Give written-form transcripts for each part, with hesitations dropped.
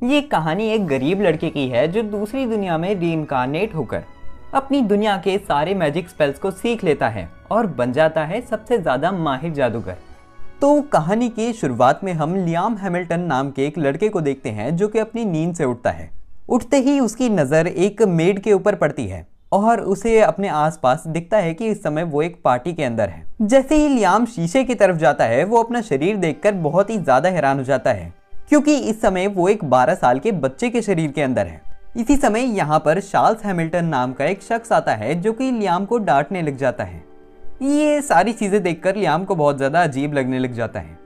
ये कहानी एक गरीब लड़के की है जो दूसरी दुनिया में रीइंकार्नेट होकर अपनी दुनिया के सारे मैजिक स्पेल्स को सीख लेता है और बन जाता है सबसे ज्यादा माहिर जादूगर। तो कहानी की शुरुआत में हम लियाम हैमिल्टन नाम के एक लड़के को देखते हैं जो कि अपनी नींद से उठता है। उठते ही उसकी नज़र एक मेड के ऊपर पड़ती है और उसे अपने आसपास दिखता है कि इस समय वो एक पार्टी के अंदर है। जैसे ही लियाम शीशे की तरफ जाता है वो अपना शरीर देखकर बहुत ही ज्यादा हैरान हो जाता है क्योंकि इस समय वो एक 12 साल के बच्चे के शरीर के अंदर है। इसी समय यहाँ पर चार्ल्स हैमिल्टन नाम का एक शख्स आता है जो कि लियाम को डांटने लग जाता है। ये सारी चीजें देखकर लियाम को बहुत ज्यादा अजीब लगने लग जाता है।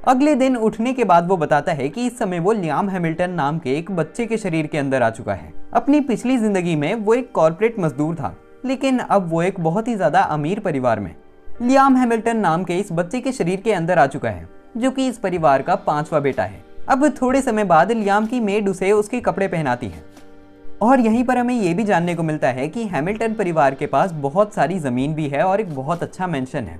अगले दिन उठने के बाद वो बताता है कि इस समय वो लियाम हैमिल्टन नाम के एक बच्चे के शरीर के अंदर आ चुका है। अपनी पिछली जिंदगी में वो एक कॉर्पोरेट मजदूर था, लेकिन अब वो एक बहुत ही ज्यादा अमीर परिवार में लियाम हैमिल्टन नाम के इस बच्चे के शरीर के अंदर आ चुका है, जो कि इस परिवार का 5वां बेटा है। अब थोड़े समय बाद लियाम की मेड उसे उसके कपड़े पहनाती है और यहीं पर हमें यह भी जानने को मिलता है कि हैमिल्टन परिवार के पास बहुत सारी जमीन भी है और एक बहुत अच्छा मेंशन है।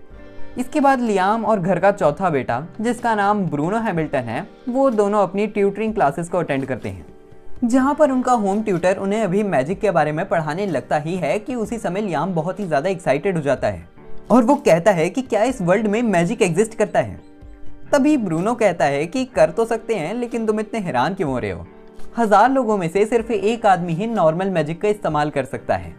इसके बाद लियाम और घर का चौथा बेटा जिसका नाम ब्रूनो हैमिल्टन है, वो दोनों अपनी ट्यूटरिंग क्लासेस को अटेंड करते हैं, जहां पर उनका होम ट्यूटर उन्हें अभी मैजिक के बारे में पढ़ाने लगता ही है कि उसी समय लियाम बहुत ही ज्यादा एक्साइटेड हो जाता है और वो कहता है कि क्या इस वर्ल्ड में मैजिक एग्जिस्ट करता है। तभी ब्रूनो कहता है कि कर तो सकते हैं, लेकिन तुम इतने हैरान क्यों हो रहे हो? 1000 लोगों में से सिर्फ एक आदमी ही नॉर्मल मैजिक का इस्तेमाल कर सकता है।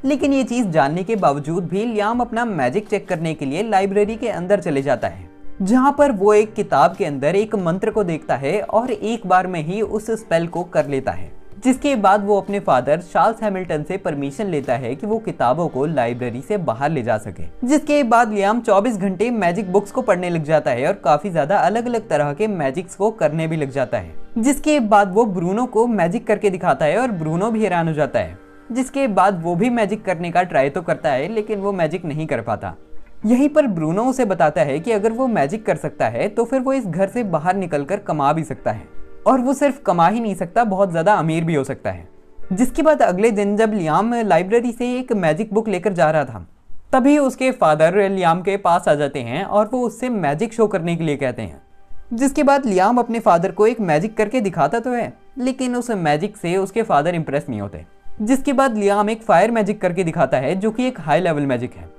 लेकिन ये चीज जानने के बावजूद भी लियाम अपना मैजिक चेक करने के लिए लाइब्रेरी के अंदर चले जाता है, जहां पर वो एक किताब के अंदर एक मंत्र को देखता है और एक बार में ही उस स्पेल को कर लेता है। जिसके बाद वो अपने फादर चार्ल्स हैमिल्टन से परमिशन लेता है कि वो किताबों को लाइब्रेरी से बाहर ले जा सके। जिसके बाद लियाम 24 घंटे मैजिक बुक्स को पढ़ने लग जाता है और काफी ज्यादा अलग अलग तरह के मैजिक्स को करने भी लग जाता है। जिसके बाद वो ब्रूनो को मैजिक करके दिखाता है और ब्रूनो भी हैरान हो जाता है। जिसके बाद वो भी मैजिक करने का ट्राई तो करता है, लेकिन वो मैजिक नहीं कर पाता। यहीं पर ब्रूनो उसे बताता है कि अगर वो मैजिक कर सकता है तो फिर वो इस घर से बाहर निकलकर कमा भी सकता है, और वो सिर्फ कमा ही नहीं सकता, बहुत ज्यादा अमीर भी हो सकता है। जिसके बाद अगले दिन जब लियाम लाइब्रेरी से एक मैजिक बुक लेकर जा रहा था, तभी उसके फादर लियाम के पास आ जाते हैं और वो उससे मैजिक शो करने के लिए कहते हैं। जिसके बाद लियाम अपने फादर को एक मैजिक करके दिखाता तो है, लेकिन उस मैजिक से उसके फादर इंप्रेस नहीं होते। जिसके बाद लियाम एक फायर मैजिक करके दिखाता है, जो कि एक हाई लेवल मैजिक है।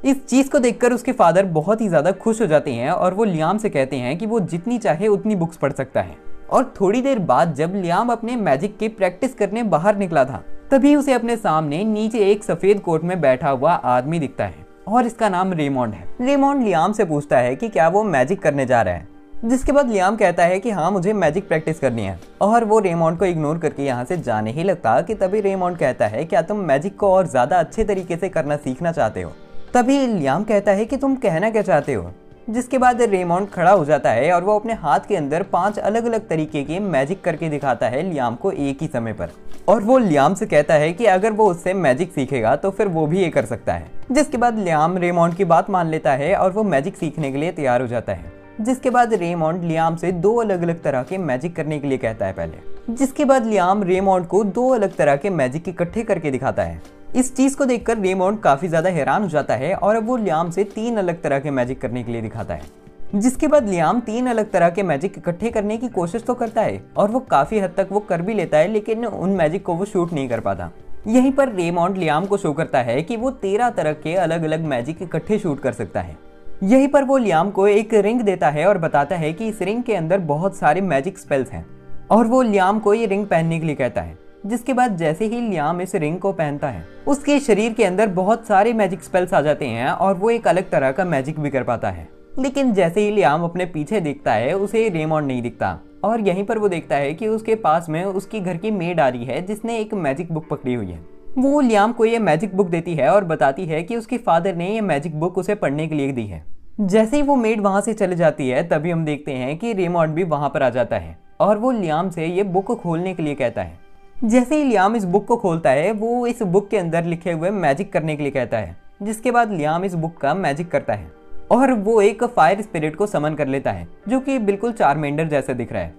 इस चीज को देखकर उसके फादर बहुत ही ज्यादा खुश हो जाते हैं और वो लियाम से कहते हैं कि वो जितनी चाहे उतनी बुक्स पढ़ सकता है। और थोड़ी देर बाद जब लियाम अपने मैजिक की प्रैक्टिस करने बाहर निकला था, तभी उसे अपने सामने नीचे एक सफेद कोट में बैठा हुआ आदमी दिखता है और इसका नाम रेमोंड है। रेमोंड लियाम से पूछता है कि क्या वो मैजिक करने जा रहा है। जिसके बाद लियाम कहता है कि हाँ, मुझे मैजिक प्रैक्टिस करनी है, और वो रेमोंड को इग्नोर करके यहाँ से जाने ही लगता कि तभी रेमोंड कहता है, क्या तुम मैजिक को और ज्यादा अच्छे तरीके से करना सीखना चाहते हो? तभी लियाम कहता है कि तुम कहना क्या चाहते हो? जिसके बाद रेमोंड खड़ा हो जाता है और वो अपने हाथ के अंदर 5 अलग अलग तरीके के मैजिक करके दिखाता है लियाम को एक ही समय पर, और वो लियाम से कहता है कि अगर वो उससे मैजिक सीखेगा तो फिर वो भी ये कर सकता है। जिसके बाद लियाम रेमोंड की बात मान लेता है और वो मैजिक सीखने के लिए तैयार हो जाता है। जिसके बाद रेमोंड लियाम से 2 अलग अलग तरह के मैजिक करने के लिए कहता है पहले। जिसके बाद लियाम रेमोंड को 2 अलग तरह के मैजिक इकट्ठे करके दिखाता है। इस चीज को देखकर रेमोंड काफी ज्यादा हैरान हो जाता है और अब वो लियाम से 3 अलग तरह के मैजिक करने के लिए दिखाता है। जिसके बाद लियाम 3 अलग तरह के मैजिक इकट्ठे करने की कोशिश तो करता है और वो काफी हद तक वो कर भी लेता है, लेकिन उन मैजिक को वो शूट नहीं कर पाता। यहीं पर रेमोंड लियाम को शो करता है कि वो 13 तरह के अलग अलग मैजिक इकट्ठे शूट कर सकता है। यहीं पर वो लियाम को एक रिंग देता है और बताता है कि इस रिंग के अंदर बहुत सारे मैजिक स्पेल्स हैं, और वो लियाम को ये रिंग पहनने के लिए कहता है। जिसके बाद जैसे ही लियाम इस रिंग को पहनता है, उसके शरीर के अंदर बहुत सारे मैजिक स्पेल्स आ जाते हैं और वो एक अलग तरह का मैजिक भी कर पाता है। लेकिन जैसे ही लियाम अपने पीछे देखता है, उसे रेमोंड नहीं दिखता, और यहीं पर वो देखता है कि उसके पास में उसकी घर की मेड आ रही है जिसने एक मैजिक बुक पकड़ी हुई है। वो लियाम को ये मैजिक बुक देती है और बताती है कि उसके फादर ने ये मैजिक बुक उसे पढ़ने के लिए दी है। जैसे ही वो मेड वहां से चले जाती है, तभी हम देखते हैं कि रेमोंड भी वहां पर आ जाता है और वो लियाम से ये बुक को खोलने के लिए कहता है। जैसे ही लियाम इस बुक को खोलता है, वो इस बुक के अंदर लिखे हुए मैजिक करने के लिए कहता है। जिसके बाद लियाम इस बुक का मैजिक करता है और वो एक फायर स्पिरिट को समन कर लेता है, जो कि बिल्कुल चारमेंडर जैसा दिख रहा है।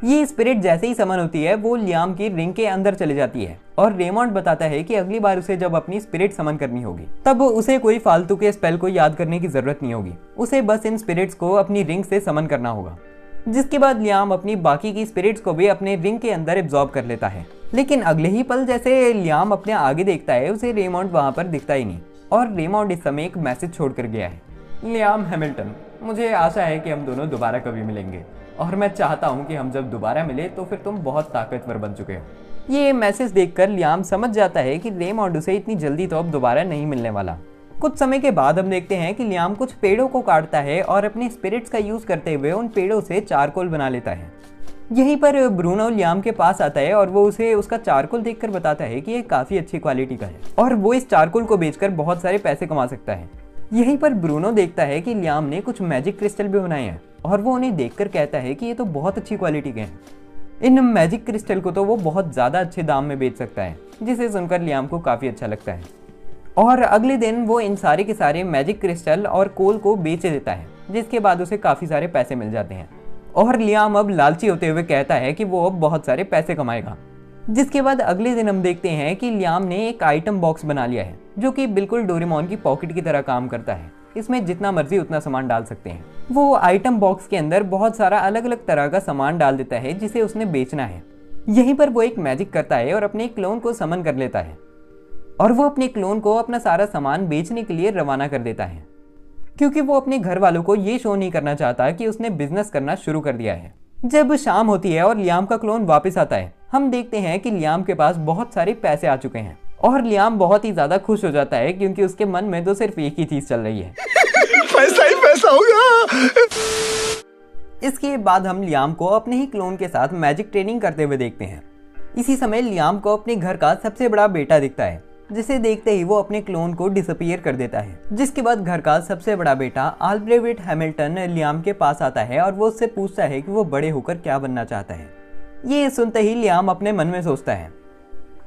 ये स्पिरिट जैसे ही समन होती है, वो लियाम की रिंग के अंदर चली जाती है और रेमोंड बताता है कि अगली बार उसे जब अपनी स्पिरिट समन करनी होगी, तब उसे कोई फालतू के स्पेल को याद करने की जरूरत नहीं होगी, उसे बस इन स्पिरिट्स को अपनी रिंग से समन करना होगा। जिसके बाद लियाम अपनी बाकी की स्पिरिट्स को भी अपने रिंग के अंदर एब्जॉर्ब कर लेता है। लेकिन अगले ही पल जैसे लियाम अपने आगे देखता है, उसे रेमंड वहां पर दिखता ही नहीं और रेमंड इस समय एक मैसेज छोड़कर गया है। लियाम हैमिल्टन, मुझे आशा है कि हम दोनों दोबारा कभी मिलेंगे और मैं चाहता हूं कि हम जब दोबारा मिले तो फिर तुम बहुत ताकतवर बन चुके हो। ये मैसेज देखकर लियाम समझ जाता है कि रेमंड उसे इतनी जल्दी तो अब दोबारा नहीं मिलने वाला। कुछ समय के बाद हम देखते हैं कि लियाम कुछ पेड़ों को काटता है और अपने स्पिरिट्स का यूज करते हुए उन पेड़ों से चारकोल बना लेता है। यहीं पर ब्रूनो लियाम के पास आता है और वो उसे उसका चारकोल देखकर बताता है कि ये काफी अच्छी क्वालिटी का है और वो इस चारकोल को बेचकर बहुत सारे पैसे कमा सकता है। यहीं पर ब्रूनो देखता है कि लियाम ने कुछ मैजिक क्रिस्टल भी बनाए हैं और वो उन्हें देखकर कहता है कि ये तो बहुत अच्छी क्वालिटी के हैं। इन मैजिक क्रिस्टल को तो वो बहुत ज्यादा अच्छे दाम में बेच सकता है, जिसे सुनकर लियाम को काफी अच्छा लगता है और अगले दिन वो इन सारे के सारे मैजिक क्रिस्टल और कोल को बेच देता है, जिसके बाद उसे काफी सारे पैसे मिल जाते हैं और लियाम अब लालची होते हुए कहता है कि वो अब बहुत सारे पैसे कमाएगा। जिसके बाद अगले दिन हम देखते हैं कि लियाम ने एक आइटम बॉक्स बना लिया है जो कि बिल्कुल डोरेमोन की पॉकेट की तरह काम करता है। इसमें जितना मर्जी उतना सामान डाल सकते हैं। वो आइटम बॉक्स के अंदर बहुत सारा अलग अलग तरह का सामान डाल देता है जिसे उसने बेचना है। यहीं पर वो एक मैजिक करता है और अपने क्लोन को समन कर लेता है और वो अपने क्लोन को अपना सारा सामान बेचने के लिए रवाना कर देता है, क्योंकि वो अपने घर वालों को ये शो नहीं करना चाहता कि उसने बिजनेस करना शुरू कर दिया है। जब शाम होती है और लियाम का क्लोन वापस आता है, हम देखते हैं कि लियाम के पास बहुत सारे पैसे आ चुके हैं और लियाम बहुत ही ज्यादा खुश हो जाता है क्योंकि उसके मन में तो सिर्फ एक ही चीज चल रही है, पैसा ही पैसा होगा। इसके बाद हम लियाम को अपने ही क्लोन के साथ मैजिक ट्रेनिंग करते हुए देखते हैं। इसी समय लियाम को अपने घर का सबसे बड़ा बेटा दिखता है, जिसे देखते ही वो अपने क्लोन को डिसअपीयर कर देता है। जिसके बाद घर का सबसे बड़ा बेटा अल्ब्रेविट हैमिल्टन लियाम के पास आता है और वो उससे पूछता है कि वो बड़े होकर क्या बनना चाहता है। ये सुनते ही लियाम अपने मन में सोचता है,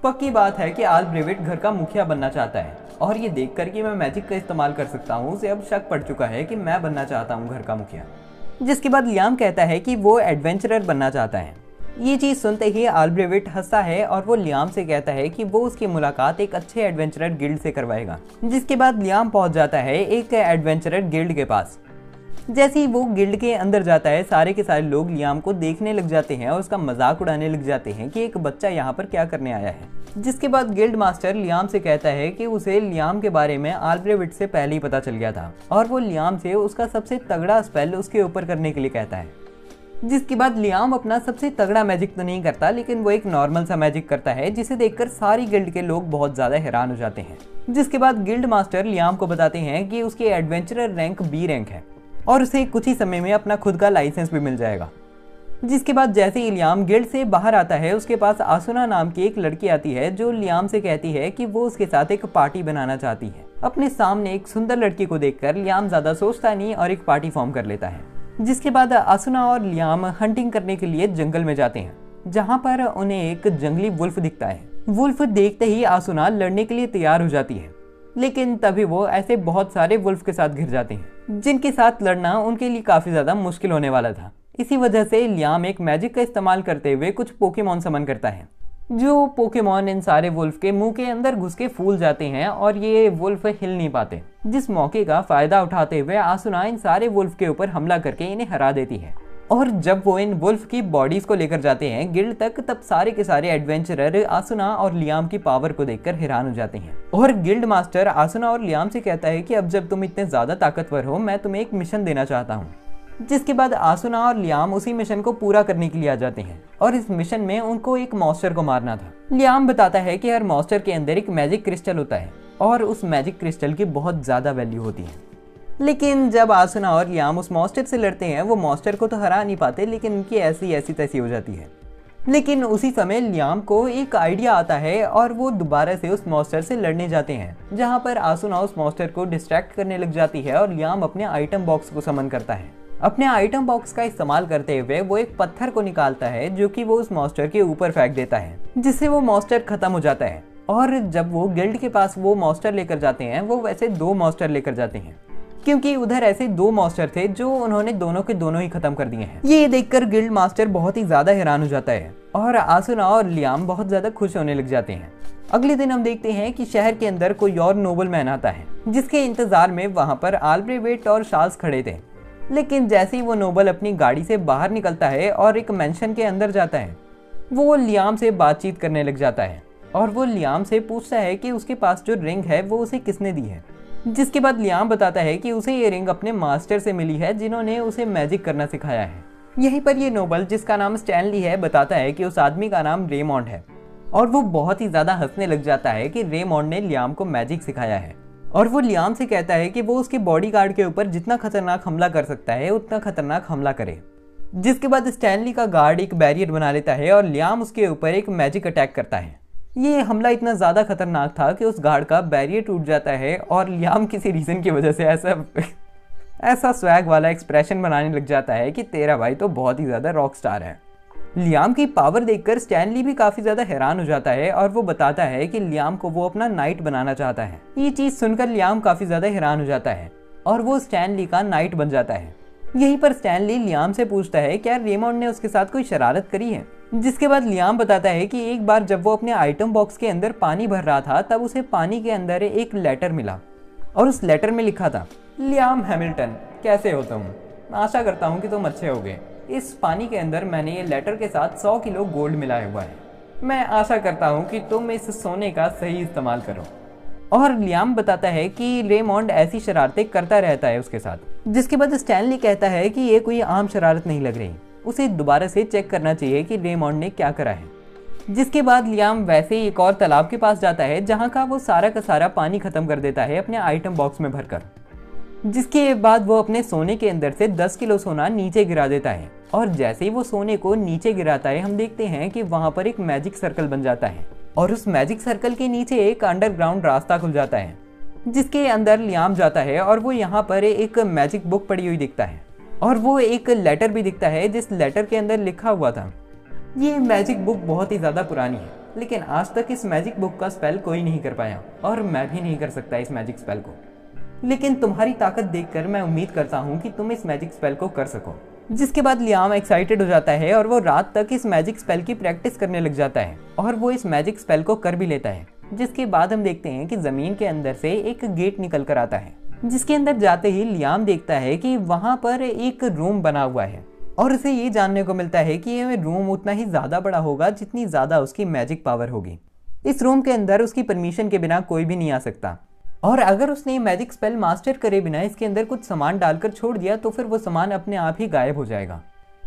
पक्की बात है कि अल्ब्रेविट घर का मुखिया बनना चाहता है और ये देखकर कि मैं मैजिक का इस्तेमाल कर सकता हूँ, उसे अब शक पड़ चुका है कि मैं बनना चाहता हूँ घर का मुखिया। जिसके बाद लियाम कहता है कि वो एडवेंचरर बनना चाहता है। ये चीज सुनते ही अल्ब्रेविट हंसता है और वो लियाम से कहता है कि वो उसकी मुलाकात एक अच्छे एडवेंचरर गिल्ड से करवाएगा। जिसके बाद लियाम पहुंच जाता है एक एडवेंचरर गिल्ड के पास। जैसे ही वो गिल्ड के अंदर जाता है, सारे के सारे लोग लियाम को देखने लग जाते हैं और उसका मजाक उड़ाने लग जाते हैं कि एक बच्चा यहाँ पर क्या करने आया है। जिसके बाद गिल्ड मास्टर लियाम से कहता है कि उसे लियाम के बारे में अल्ब्रेविट से पहले ही पता चल गया था और वो लियाम से उसका सबसे तगड़ा स्पेल उसके ऊपर करने के लिए कहता है। जिसके बाद लियाम अपना सबसे तगड़ा मैजिक तो नहीं करता, लेकिन वो एक नॉर्मल सा मैजिक करता है जिसे देखकर सारी गिल्ड के लोग बहुत ज्यादा हैरान हो जाते हैं। जिसके बाद गिल्ड मास्टर लियाम को बताते हैं कि उसके एडवेंचरर रैंक बी रैंक है और उसे कुछ ही समय में अपना खुद का लाइसेंस भी मिल जाएगा। जिसके बाद जैसे ही लियाम गिल्ड से बाहर आता है, उसके पास आसुना नाम की एक लड़की आती है जो लियाम से कहती है कि वो उसके साथ एक पार्टी बनाना चाहती है। अपने सामने एक सुंदर लड़की को देखकर लियाम ज्यादा सोचता नहीं और एक पार्टी फॉर्म कर लेता है। जिसके बाद आसुना और लियाम हंटिंग करने के लिए जंगल में जाते हैं, जहाँ पर उन्हें एक जंगली वुल्फ दिखता है। वुल्फ देखते ही आसुना लड़ने के लिए तैयार हो जाती है, लेकिन तभी वो ऐसे बहुत सारे वुल्फ के साथ घिर जाते हैं जिनके साथ लड़ना उनके लिए काफी ज्यादा मुश्किल होने वाला था। इसी वजह से लियाम एक मैजिक का इस्तेमाल करते हुए कुछ पोकेमॉन समन करता है। जो पोकेमॉन इन सारे वुल्फ के मुंह के अंदर घुस के फूल जाते हैं और ये वुल्फ हिल नहीं पाते। जिस मौके का फायदा उठाते हुए आसुना इन सारे वुल्फ के ऊपर हमला करके इन्हें हरा देती है। और जब वो इन वुल्फ की बॉडीज को लेकर जाते हैं गिल्ड तक, तब सारे के सारे एडवेंचरर आसुना और लियाम की पावर को देखकर हैरान हो जाते हैं। और गिल्ड मास्टर आसुना और लियाम से कहता है कि अब जब तुम इतने ज्यादा ताकतवर हो, मैं तुम्हें एक मिशन देना चाहता हूँ। जिसके बाद आसुना और लियाम उसी मिशन को पूरा करने के लिए आ जाते हैं और इस मिशन में उनको एक मॉन्स्टर को मारना था। लियाम बताता है कि हर मॉन्स्टर के अंदर एक मैजिक क्रिस्टल होता है और उस मैजिक क्रिस्टल की बहुत ज्यादा वैल्यू होती है। लेकिन जब आसुना और लियाम उस मॉन्स्टर से लड़ते हैं, वो मॉन्स्टर को तो हरा नहीं पाते, लेकिन उनकी ऐसी तैसी हो जाती है। लेकिन उसी समय लियाम को एक आइडिया आता है और वो दोबारा से उस मॉन्स्टर से लड़ने जाते हैं, जहाँ पर आसुना उस मॉन्स्टर को डिस्ट्रैक्ट करने लग जाती है और लियाम अपने आइटम बॉक्स को समन करता है। अपने आइटम बॉक्स का इस्तेमाल करते हुए वो एक पत्थर को निकालता है जो कि वो उस मॉन्स्टर के ऊपर फेंक देता है, जिससे वो मॉन्स्टर खत्म हो जाता है। और जब वो गिल्ड के पास वो मॉन्स्टर लेकर जाते हैं, वो वैसे 2 मॉन्स्टर लेकर जाते हैं, क्योंकि उधर ऐसे 2 मॉन्स्टर थे जो उन्होंने दोनों के दोनों ही खत्म कर दिए हैं। ये देखकर गिल्ड मास्टर बहुत ही ज्यादा हैरान हो जाता है और आसुना और लियाम बहुत ज्यादा खुश होने लग जाते हैं। अगले दिन हम देखते हैं कि शहर के अंदर कोई और नोबल मैन आता है, जिसके इंतजार में वहां पर अल्ब्रेविट और चार्ल्स खड़े थे। लेकिन जैसे ही वो नोबल अपनी गाड़ी से बाहर निकलता है और एक मेंशन के अंदर जाता है, वो लियाम से बातचीत करने लग जाता है और वो लियाम से पूछता है कि उसके पास जो रिंग है वो उसे किसने दी है। जिसके बाद लियाम बताता है कि उसे ये रिंग अपने मास्टर से मिली है, जिन्होंने उसे मैजिक करना सिखाया है। यहीं पर ये नोबल, जिसका नाम स्टैनली है, बताता है कि उस आदमी का नाम रेमॉन्ड है और वो बहुत ही ज़्यादा हंसने लग जाता है कि रेमॉन्ड ने लियाम को मैजिक सिखाया है। और वो लियाम से कहता है कि वो उसके बॉडीगार्ड के ऊपर जितना खतरनाक हमला कर सकता है उतना खतरनाक हमला करे। जिसके बाद स्टैनली का गार्ड एक बैरियर बना लेता है और लियाम उसके ऊपर एक मैजिक अटैक करता है। ये हमला इतना ज़्यादा खतरनाक था कि उस गार्ड का बैरियर टूट जाता है और लियाम किसी रीज़न की वजह से ऐसा स्वैग वाला एक्सप्रेशन बनाने लग जाता है कि तेरा भाई तो बहुत ही ज़्यादा रॉक स्टार है। लियाम की पावर देखकर स्टैनली भी काफ़ी ज़्यादा हैरान हो जाता है और वो बताता है कि लियाम को वो अपना नाइट बनाना चाहता है। ये चीज़ सुनकर लियाम काफ़ी ज़्यादा हैरान हो जाता है और वो स्टैनली का नाइट बन जाता है। यहीं पर स्टैनली लियाम से पूछता है क्या रेमॉन्ड ने उसके साथ कोई शरारत करी है। जिसके बाद लियाम बताता है कि एक बार जब वो अपने आइटम बॉक्स के अंदर पानी भर रहा था, तब उसे पानी के अंदर एक लेटर मिला और उस लेटर में लिखा था, लियाम हैमिल्टन, कैसे हो तुम? आशा करता हूँ कि तुम अच्छे होगे। इस पानी के अंदर मैंने ये लेटर के साथ 100 किलो गोल्ड मिलाया हुआ है। मैं आशा करता हूँ कि तुम इस सोने का सही इस्तेमाल करो। और लियाम बताता है कि रेमॉन्ड ऐसी शरारतें करता रहता है उसके साथ। जिसके बाद स्टैनली कहता है कि ये कोई आम शरारत नहीं लग रही, उसे दोबारा से चेक करना चाहिए कि रेमॉन्ड ने क्या करा है। जिसके बाद लियाम वैसे ही एक और तालाब के पास जाता है, जहाँ का वो सारा का सारा पानी खत्म कर देता है अपने आइटम बॉक्स में भरकर। जिसके बाद वो अपने सोने के अंदर से 10 किलो सोना नीचे गिरा देता है और जैसे ही वो सोने को नीचे गिराता है, हम देखते हैं कि वहाँ पर एक मैजिक सर्कल बन जाता है और उस मैजिक सर्कल के नीचे एक अंडरग्राउंड रास्ता खुल जाता है, जिसके अंदर लियाम जाता है और वो यहाँ पर एक मैजिक बुक पड़ी हुई दिखता है और वो एक लेटर भी दिखता है, जिस लेटर के अंदर लिखा हुआ था। ये मैजिक बुक बहुत ही ज़्यादा पुरानी है, लेकिन आज तक इस मैजिक बुक का स्पेल कोई नहीं कर पाया और मैं भी नहीं कर सकता इस मैजिक स्पेल को, लेकिन तुम्हारी ताकत देखकर मैं उम्मीद करता हूँ कि तुम इस मैजिक स्पेल को कर सको। जिसके बाद लियाम एक्साइटेड हो जाता है और वो रात तक इस मैजिक स्पेल की प्रैक्टिस करने लग जाता है और वो इस मैजिक स्पेल को कर भी लेता है। जिसके बाद हम देखते हैं कि ज़मीन के अंदर से एक गेट निकल कर आता है, जिसके अंदर जाते ही लियाम देखता है कि वहाँ पर एक रूम बना हुआ है और उसे ये जानने को मिलता है कि ये रूम उतना ही ज़्यादा बड़ा होगा जितनी ज़्यादा उसकी मैजिक पावर होगी। इस रूम के अंदर उसकी परमिशन के बिना कोई भी नहीं आ सकता और अगर उसने मैजिक स्पेल मास्टर करे बिना इसके अंदर कुछ सामान डालकर छोड़ दिया तो फिर वो सामान अपने आप ही गायब हो जाएगा।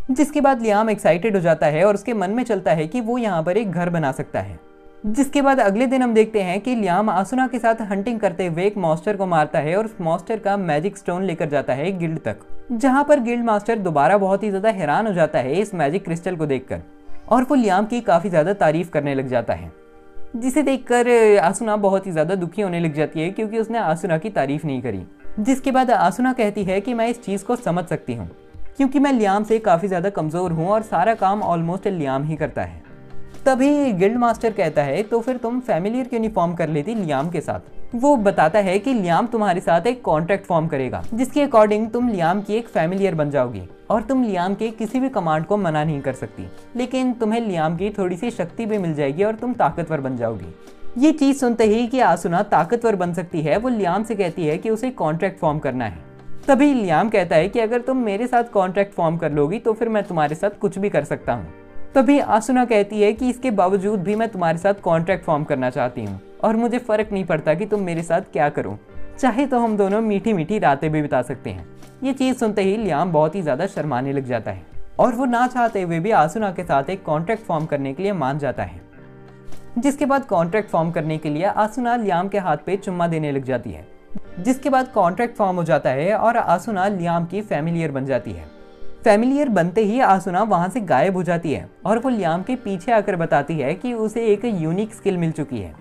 जिसके बाद लियाम एक्साइटेड हो जाता है और उसके मन में चलता है कि वो यहाँ पर एक घर बना सकता है। जिसके बाद अगले दिन हम देखते हैं कि लियाम आसुना के साथ हंटिंग करते हुए एक मॉन्स्टर को मारता है और उस मॉन्स्टर का मैजिक स्टोन लेकर जाता है गिल्ड तक, जहाँ पर गिल्ड मास्टर दोबारा बहुत ही ज़्यादा हैरान हो जाता है इस मैजिक क्रिस्टल को देखकर और वो लियाम की काफ़ी ज़्यादा तारीफ करने लग जाता है। जिसे देखकर आसुना बहुत ही ज़्यादा दुखी होने लग जाती है क्योंकि उसने आसुना की तारीफ नहीं करी। जिसके बाद आसुना कहती है कि मैं इस चीज़ को समझ सकती हूँ क्योंकि मैं लियाम से काफ़ी ज़्यादा कमज़ोर हूँ और सारा काम ऑलमोस्ट लियाम ही करता है। तभी गिल्ड मास्टर कहता है तो फिर तुम फैमिलियर क्यों नहीं फॉर्म कर लेती लियाम के साथ। वो बताता है कि लियाम तुम्हारे साथ एक कॉन्ट्रैक्ट फॉर्म करेगा जिसके अकॉर्डिंग तुम लियाम की एक फैमिलियर बन जाओगी और तुम लियाम के किसी भी कमांड को मना नहीं कर सकती, लेकिन तुम्हें लियाम की थोड़ी सी शक्ति भी मिल जाएगी और तुम ताकतवर बन जाओगी। ये चीज़ सुनते ही कि आसुना ताकतवर बन सकती है, वो लियाम से कहती है कि उसे कॉन्ट्रैक्ट फॉर्म करना है। तभी लियाम कहता है कि अगर तुम मेरे साथ कॉन्ट्रैक्ट फॉर्म कर लोगी तो फिर मैं तुम्हारे साथ कुछ भी कर सकता हूँ। तभी आसुना कहती है कि इसके बावजूद भी मैं तुम्हारे साथ कॉन्ट्रैक्ट फॉर्म करना चाहती हूँ और मुझे फ़र्क नहीं पड़ता कि तुम मेरे साथ क्या करो, चाहे तो हम दोनों मीठी मीठी रातें भी बिता सकते हैं। ये चीज़ सुनते ही लियाम बहुत ही ज़्यादा शर्माने लग जाता है और वो ना चाहते हुए भी आसुना के साथ एक कॉन्ट्रैक्ट फॉर्म करने के लिए मान जाता है। जिसके बाद कॉन्ट्रैक्ट फॉर्म करने के लिए आसुना लियाम के हाथ पे चुम्मा देने लग जाती है। जिसके बाद कॉन्ट्रैक्ट फॉर्म हो जाता है और आसुना लियाम की फैमिलियर बन जाती है। फैमिलियर बनते ही आसुना वहाँ से गायब हो जाती है और वो लियाम के पीछे आकर बताती है कि उसे एक यूनिक स्किल मिल चुकी है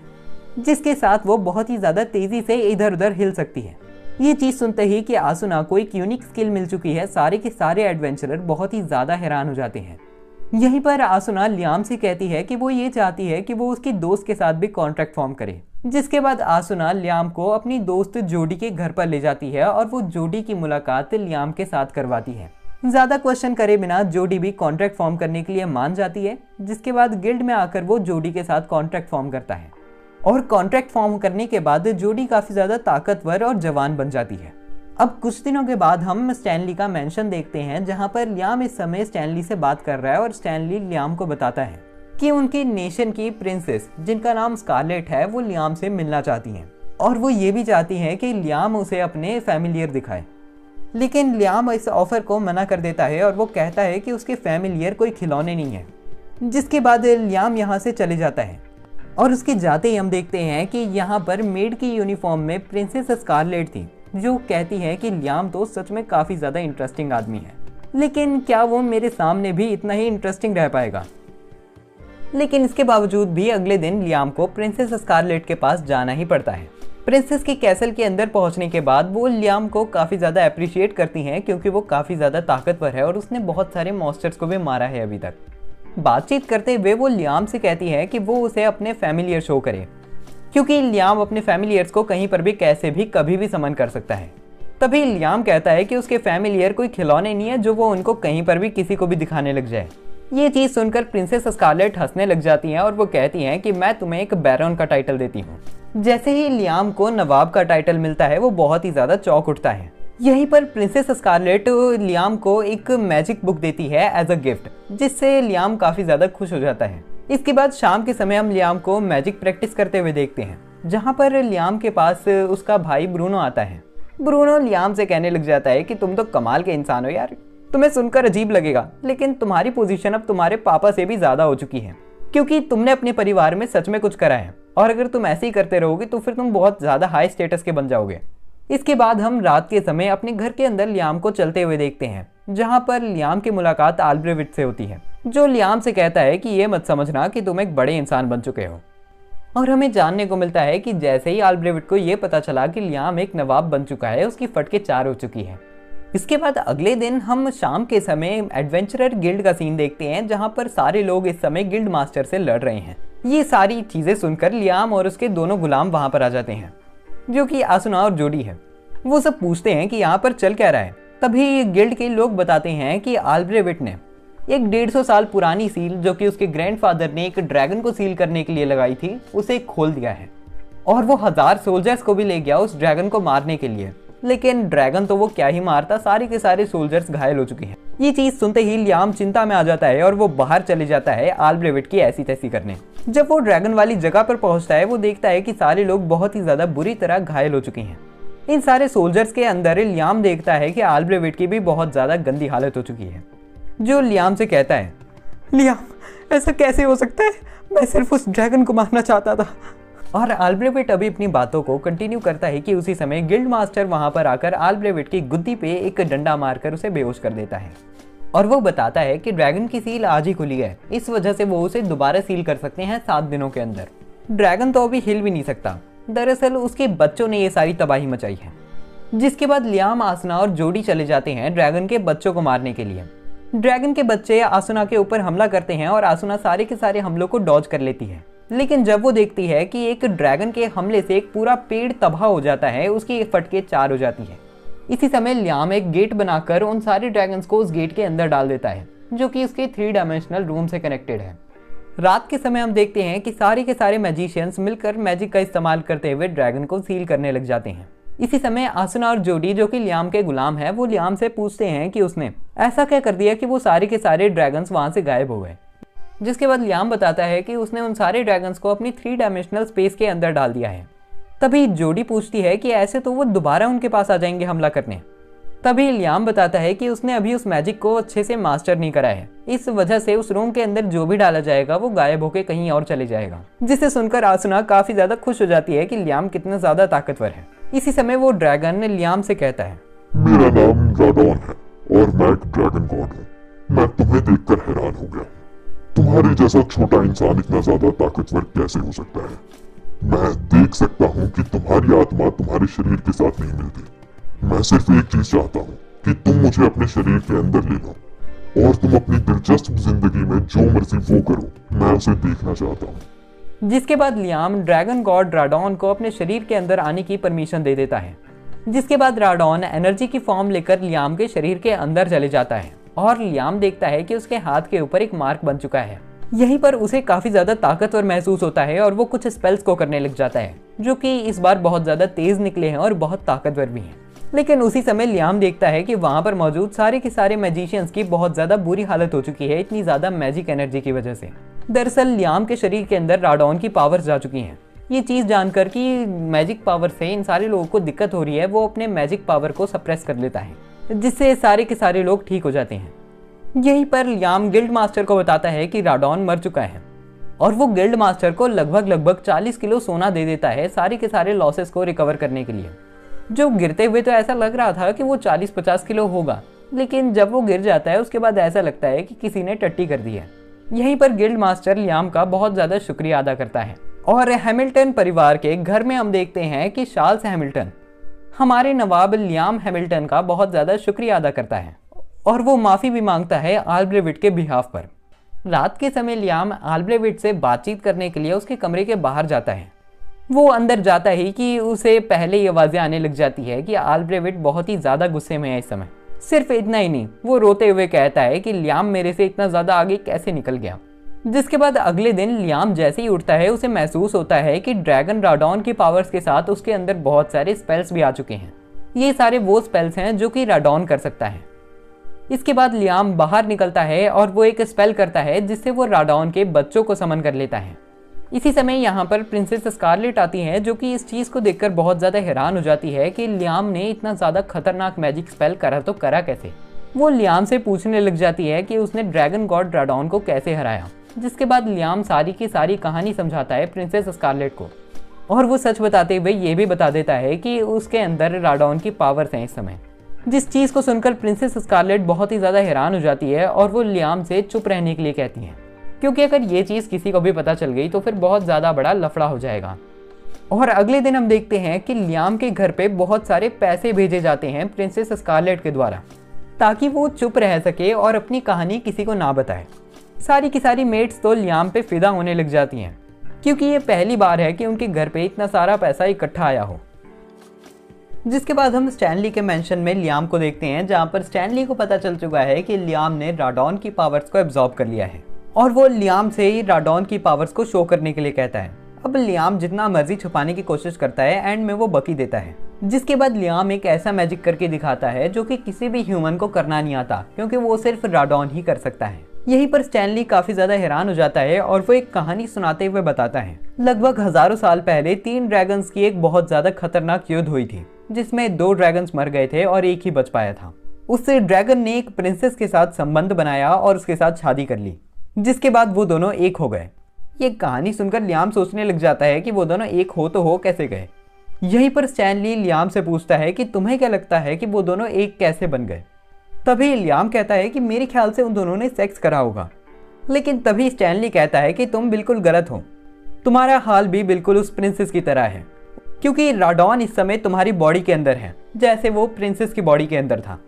जिसके साथ वो बहुत ही ज़्यादा तेज़ी से इधर उधर हिल सकती है। ये चीज़ सुनते ही कि आसुना को एक यूनिक स्किल मिल चुकी है, सारे के सारे एडवेंचरर बहुत ही ज़्यादा हैरान हो जाते हैं। यहीं पर आसुना लियाम से कहती है कि वो ये चाहती है कि वो उसकी दोस्त के साथ भी कॉन्ट्रैक्ट फॉर्म करे। जिसके बाद आसुना लियाम को अपनी दोस्त जोडी के घर पर ले जाती है और वो जोडी की मुलाकात लियाम के साथ करवाती है। ज़्यादा क्वेश्चन करे बिना जोडी भी कॉन्ट्रैक्ट फॉर्म करने के लिए मान जाती है। जिसके बाद गिल्ड में आकर वो जोडी के साथ कॉन्ट्रैक्ट फॉर्म करता है और कॉन्ट्रैक्ट फॉर्म करने के बाद जोडी काफ़ी ज़्यादा ताकतवर और जवान बन जाती है। अब कुछ दिनों के बाद हम स्टैनली का मेंशन देखते हैं जहां पर लियाम इस समय स्टैनली से बात कर रहा है और स्टैनली लियाम को बताता है कि उनकी नेशन की प्रिंसेस जिनका नाम स्कारलेट है वो लियाम से मिलना चाहती हैं और वो ये भी चाहती हैं कि लियाम उसे अपने फैमिलियर दिखाए। लेकिन लियाम इस ऑफर को मना कर देता है और वो कहता है कि उसके फैमिलियर कोई खिलौने नहीं है। जिसके बाद लियाम यहाँ से चले जाता है और उसके जाते ही हम देखते हैं कि यहाँ पर मेड की यूनिफॉर्म में प्रिंसेस स्कारलेट थी जो कहती है कि लियाम तो सच में काफ़ी ज़्यादा इंटरेस्टिंग आदमी है, लेकिन क्या वो मेरे सामने भी इतना ही इंटरेस्टिंग रह पाएगा। लेकिन इसके बावजूद भी अगले दिन लियाम को प्रिंसेस स्कारलेट के पास जाना ही पड़ता है। प्रिंसेस की कैसल के अंदर पहुंचने के बाद वो लियाम को काफ़ी ज़्यादा अप्रिशिएट करती हैं क्योंकि वो काफ़ी ज़्यादा ताकतवर है और उसने बहुत सारे मॉन्स्टर्स को भी मारा है अभी तक। बातचीत करते हुए वो लियाम से कहती है कि वो उसे अपने फैमिलियर शो करे क्योंकि लियाम अपने फैमिलियर्स को कहीं पर भी कैसे भी कभी भी समन कर सकता है। तभी लियाम कहता है कि उसके फैमिलियर कोई खिलौने नहीं है जो वो उनको कहीं पर भी किसी को भी दिखाने लग जाए। ये चीज़ सुनकर प्रिंसेस स्कारलेट हंसने लग जाती हैं और वो कहती हैं कि मैं तुम्हें एक बैरन का टाइटल देती हूँ। जैसे ही लियाम को नवाब का टाइटल मिलता है वो बहुत ही ज़्यादा चौंक उठता है। यहीं पर प्रिंसेस स्कारलेट लियाम को एक मैजिक बुक देती है एज अ गिफ्ट, जिससे लियाम काफ़ी ज़्यादा खुश हो जाता है। इसके बाद शाम के समय हम लियाम को मैजिक प्रैक्टिस करते हुए देखते हैं जहाँ पर लियाम के पास उसका भाई ब्रूनो आता है। ब्रूनो लियाम से कहने लग जाता है कि तुम तो कमाल के इंसान हो यार, तुम्हें सुनकर अजीब लगेगा लेकिन तुम्हारी पोजीशन अब तुम्हारे पापा से भी ज़्यादा हो चुकी है क्योंकि तुमने अपने परिवार में सच में कुछ करा है और अगर तुम ऐसे ही करते रहोगे तो फिर तुम बहुत ज़्यादा हाई स्टेटस के बन जाओगे। इसके बाद हम रात के समय अपने घर के अंदर लियाम को चलते हुए देखते हैं जहाँ पर लियाम की मुलाकात आल्ब्रेविट से होती है जो लियाम से कहता है कि ये मत समझना कि तुम एक बड़े इंसान बन चुके हो। और हमें जानने को मिलता है कि जैसे ही आल्ब्रेविट को ये पता चला कि लियाम एक नवाब बन चुका है उसकी फटके चार हो चुकी है। इसके बाद अगले दिन हम शाम के समय एडवेंचरर गिल्ड का सीन देखते हैं जहाँ पर सारे लोग इस समय गिल्ड मास्टर से लड़ रहे हैं। ये सारी चीज़ें सुनकर लियाम और उसके दोनों गुलाम वहाँ पर आ जाते हैं जो कि आसुना और जोडी है। वो सब पूछते हैं कि यहाँ पर चल क्या रहा है। तभी गिल्ड के लोग बताते हैं कि आल्ब्रेविट ने एक 150 साल पुरानी सील जो कि उसके ग्रैंडफादर ने एक ड्रैगन को सील करने के लिए लगाई थी उसे खोल दिया है और वो 1000 सोल्जर्स को भी ले गया उस ड्रैगन को मारने के लिए। लेकिन ड्रैगन तो वो क्या ही मारता, सारे के सारे सोल्जर्स घायल हो चुके हैं। ये चीज़ सुनते ही लियाम चिंता में आ जाता है और वो बाहर चले जाता है आल्ब्रेविट की ऐसी तैसी करने। जब वो ड्रैगन वाली जगह पर पहुंचता है वो देखता है कि सारे लोग बहुत ही ज़्यादा बुरी तरह घायल हो चुके हैं। इन सारे सोल्जर्स के अंदर लियाम देखता है कि आल्ब्रेविट की भी बहुत ज़्यादा गंदी हालत हो चुकी है जो लियाम से कहता है, लियाम ऐसा कैसे हो सकता है, मैं सिर्फ उस ड्रैगन को मारना चाहता था। और आल्ब्रेविट अभी अपनी बातों को कंटिन्यू करता है कि उसी समय गिल्ड मास्टर वहां पर आकर आल्ब्रेविट की गुद्दी पे एक डंडा मारकर उसे बेहोश कर देता है और वो बताता है कि ड्रैगन की सील आज ही खुली है, इस वजह से वो उसे दोबारा सील कर सकते हैं 7 दिनों के अंदर। ड्रैगन तो अभी हिल भी नहीं सकता, दरअसल उसके बच्चों ने ये सारी तबाही मचाई है। जिसके बाद लियाम, आसुना और जोडी चले जाते हैं ड्रैगन के बच्चों को मारने के लिए। ड्रैगन के बच्चे आसुना के ऊपर हमला करते हैं और आसुना सारे के सारे हमलों को डॉज कर लेती है। लेकिन जब वो देखती है कि एक ड्रैगन के हमले से एक पूरा पेड़ तबाह हो जाता है, उसकी फटके 4 हो जाती है। इसी समय लियाम एक गेट बनाकर उन सारे ड्रैगन्स को उस गेट के अंदर डाल देता है जो कि उसके 3 डायमेंशनल रूम से कनेक्टेड है। रात के समय हम देखते हैं कि सारे के सारे मैजिशियंस मिलकर मैजिक का इस्तेमाल करते हुए ड्रैगन को सील करने लग जाते हैं। इसी समय आसुना और जोडी जो कि लियाम के गुलाम है वो लियाम से पूछते हैं कि उसने ऐसा क्या कर दिया कि वो सारे के सारे ड्रैगन्स वहां से गायब हो गए। जिसके बाद लियाम बताता है कि उसने उन सारे ड्रैगन्स को अपनी 3 डायमेंशनल स्पेस के अंदर डाल दिया है। तभी जोडी पूछती है कि ऐसे तो वो दोबारा उनके पास आ जाएंगे हमला करने। तभी लियाम बताता है कि उसने अभी उस मैजिक को अच्छे से मास्टर नहीं करा है, इस वजह से उस रूम के अंदर जो भी डाला जाएगा वो गायब होकर कहीं और चले जाएगा। जिसे सुनकर आसुना काफी ज्यादा खुश हो जाती है कि लियाम कितना ज्यादा ताकतवर है। इसी समय वो ड्रैगन लियाम से कहता है, मेरा नाम राडॉन है और मैं एक ड्रैगन गॉड हूँ। मैं तुम्हें देखकर हैरान हो गया। तुम्हारे जैसा छोटा इंसान इतना ज्यादा ताकतवर कैसे हो सकता है? मैं देख सकता हूँ कि तुम्हारी आत्मा तुम्हारे शरीर के साथ नहीं मिलती। मैं सिर्फ एक चीज चाहता हूँ कि तुम मुझे अपने शरीर के अंदर ले लो और तुम अपनी दिलचस्प जिंदगी में जो मर्जी वो करो, मैं उसे देखना चाहता हूँ। जिसके बाद लियाम ड्रैगन गॉड राडॉन को अपने शरीर के अंदर आने की परमिशन दे देता है। जिसके बाद राडॉन एनर्जी की फॉर्म लेकर लियाम के शरीर के अंदर चले जाता है और लियाम देखता है कि उसके हाथ के ऊपर एक मार्क बन चुका है। यहीं पर उसे काफी ज्यादा ताकतवर महसूस होता है और वो कुछ स्पेल्स को करने लग जाता है जो कि इस बार बहुत ज्यादा तेज निकले हैं और बहुत ताकतवर भी हैं। लेकिन उसी समय लियाम देखता है कि वहां पर मौजूद सारे के सारे मैजिशियंस की बहुत ज्यादा बुरी हालत हो चुकी है इतनी ज्यादा मैजिक एनर्जी की वजह से। दरअसल लियाम के शरीर के अंदर राडॉन की पावर्स जा चुकी हैं। ये चीज जानकर कि मैजिक पावर से इन सारे लोगों को दिक्कत हो रही है, वो अपने मैजिक पावर को सप्रेस कर लेता है, जिससे सारे के सारे लोग ठीक हो जाते हैं। यहीं पर लियाम गिल्ड मास्टर को बताता है कि राडॉन मर चुका है और वो गिल्ड मास्टर को लगभग 40 किलो सोना दे देता है सारे के सारे लॉसेस को रिकवर करने के लिए। जो गिरते हुए तो ऐसा लग रहा था कि वो 40-50 किलो होगा, लेकिन जब वो गिर जाता है उसके बाद ऐसा लगता है कि किसी ने टट्टी कर दी है। यहीं पर गिल्ड मास्टर लियाम का बहुत ज्यादा शुक्रिया अदा करता है और हैमिल्टन परिवार के घर में हम देखते हैं कि चार्ल्स हैमिल्टन हमारे नवाब लियाम हैमिल्टन का बहुत ज्यादा शुक्रिया अदा करता है और वो माफी भी मांगता है आल्ब्रेविट के बिहाफ पर। रात के समय लियाम आल्ब्रेविट से बातचीत करने के लिए उसके कमरे के बाहर जाता है। वो अंदर जाता ही कि उसे पहले ही आवाजें आने लग जाती है कि आल्ब्रेविट बहुत ही ज्यादा गुस्से में है इस समय। सिर्फ इतना ही नहीं, वो रोते हुए कहता है कि लियाम मेरे से इतना ज्यादा आगे कैसे निकल गया। जिसके बाद अगले दिन लियाम जैसे ही उठता है उसे महसूस होता है कि ड्रैगन राडॉन की पावर्स के साथ उसके अंदर बहुत सारे स्पेल्स भी आ चुके हैं। ये सारे वो स्पेल्स हैं जो कि राडॉन कर सकता है। इसके बाद लियाम बाहर निकलता है और वो एक स्पेल करता है जिससे वो राडॉन के बच्चों को समन कर लेता है। इसी समय यहाँ पर प्रिंसेस स्कारलेट आती है, जो कि इस चीज को देखकर बहुत ज्यादा हैरान हो जाती है कि लियाम ने इतना ज्यादा खतरनाक मैजिक स्पेल करा तो करा कैसे। वो लियाम से पूछने लग जाती है कि उसने ड्रैगन गॉड राडॉन को कैसे हराया। जिसके बाद लियाम सारी की सारी कहानी समझाता है प्रिंसेस स्कारलेट को और वो सच बताते हुए ये भी बता देता है कि उसके अंदर राडॉन की पावर्स हैं इस समय। जिस चीज को सुनकर प्रिंसेस स्कारलेट बहुत ही ज्यादा हैरान हो जाती है और वो लियाम से चुप रहने के लिए कहती है, क्योंकि अगर ये चीज किसी को भी पता चल गई तो फिर बहुत ज्यादा बड़ा लफड़ा हो जाएगा। और अगले दिन हम देखते हैं कि लियाम के घर पे बहुत सारे पैसे भेजे जाते हैं प्रिंसेस स्कारलेट के द्वारा, ताकि वो चुप रह सके और अपनी कहानी किसी को ना बताए। सारी की सारी मेट्स तो लियाम पे फिदा होने लग जाती हैं, क्योंकि ये पहली बार है कि उनके घर पे इतना सारा पैसा इकट्ठा आया हो। जिसके बाद हम स्टैनली के मेंशन में लियाम को देखते हैं, जहां पर स्टैनली को पता चल चुका है कि लियाम ने राडॉन की पावर्स को एब्जॉर्ब कर लिया है और वो लियाम से ही राडॉन की पावर्स को शो करने के लिए कहता है। अब लियाम जितना मर्जी छुपाने की कोशिश करता है, एंड में वो बकी देता है। जिसके बाद लियाम एक ऐसा मैजिक करके दिखाता है जो कि किसी भी ह्यूमन को करना नहीं आता, क्योंकि वो सिर्फ राडॉन ही कर सकता है। यहीं पर स्टैनली काफी ज्यादा हैरान हो जाता है और वो एक कहानी सुनाते हुए बताता है, लगभग हजारों साल पहले 3 ड्रैगन्स की एक बहुत ज्यादा खतरनाक युद्ध हुई थी, जिसमें 2 ड्रैगन्स मर गए थे और एक ही बच पाया था। उससे ड्रैगन ने एक प्रिंसेस के साथ संबंध बनाया और उसके साथ शादी कर ली, जिसके बाद वो दोनों एक हो गए। ये कहानी सुनकर लियाम सोचने लग जाता है कि वो दोनों एक हो तो हो कैसे गए। यहीं पर स्टैनली लियाम से पूछता है कि तुम्हें क्या लगता है कि वो दोनों एक कैसे बन गए। तभी लियाम कहता है कि मेरे ख्याल से उन दोनों ने सेक्स करा होगा। लेकिन तभी स्टैनली कहता है कि तुम बिल्कुल गलत हो, तुम्हारा हाल भी बिल्कुल उस प्रिंसेस की तरह है, क्योंकि राडॉन इस समय तुम्हारी बॉडी के अंदर है, जैसे वो प्रिंसेस की बॉडी के अंदर था।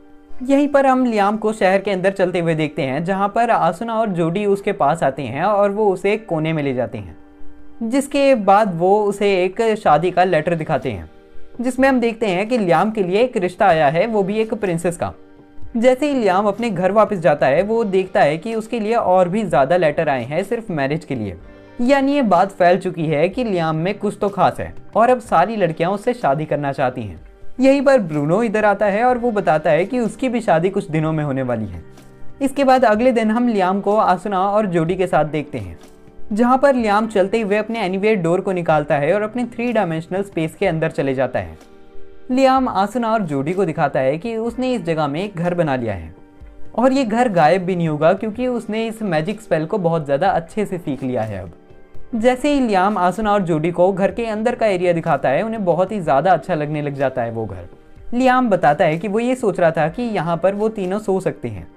यहीं पर हम लियाम को शहर के अंदर चलते हुए देखते हैं, जहां पर आसुना और जोडी उसके पास आते हैं और वो उसे एक कोने में ले जाते हैं। जिसके बाद वो उसे एक शादी का लेटर दिखाते हैं, जिसमें हम देखते हैं कि लियाम के लिए एक रिश्ता आया है, वो भी एक प्रिंसेस का। जैसे ही लियाम अपने घर वापस जाता है, वो देखता है कि उसके लिए और भी ज्यादा लेटर आए हैं सिर्फ मैरिज के लिए। यानी ये बात फैल चुकी है कि लियाम में कुछ तो खास है और अब सारी लड़कियां उससे शादी करना चाहती हैं। यहीं पर ब्रूनो इधर आता है और वो बताता है कि उसकी भी शादी कुछ दिनों में होने वाली है। इसके बाद अगले दिन हम लियाम को आसुना और जोडी के साथ देखते हैं, जहां पर लियाम चलते हुए अपने एनीवेयर डोर को निकालता है और अपने 3 डायमेंशनल स्पेस के अंदर चले जाता है। लियाम आसुना और जोडी को दिखाता है कि उसने इस जगह में एक घर बना लिया है और ये घर गायब भी नहीं होगा, क्योंकि उसने इस मैजिक स्पेल को बहुत ज़्यादा अच्छे से सीख लिया है। अब जैसे ही लियाम आसुना और जोडी को घर के अंदर का एरिया दिखाता है, उन्हें बहुत ही ज़्यादा अच्छा लगने लग जाता है वो घर। लियाम बताता है कि वो ये सोच रहा था कि यहाँ पर वो तीनों सो सकते हैं,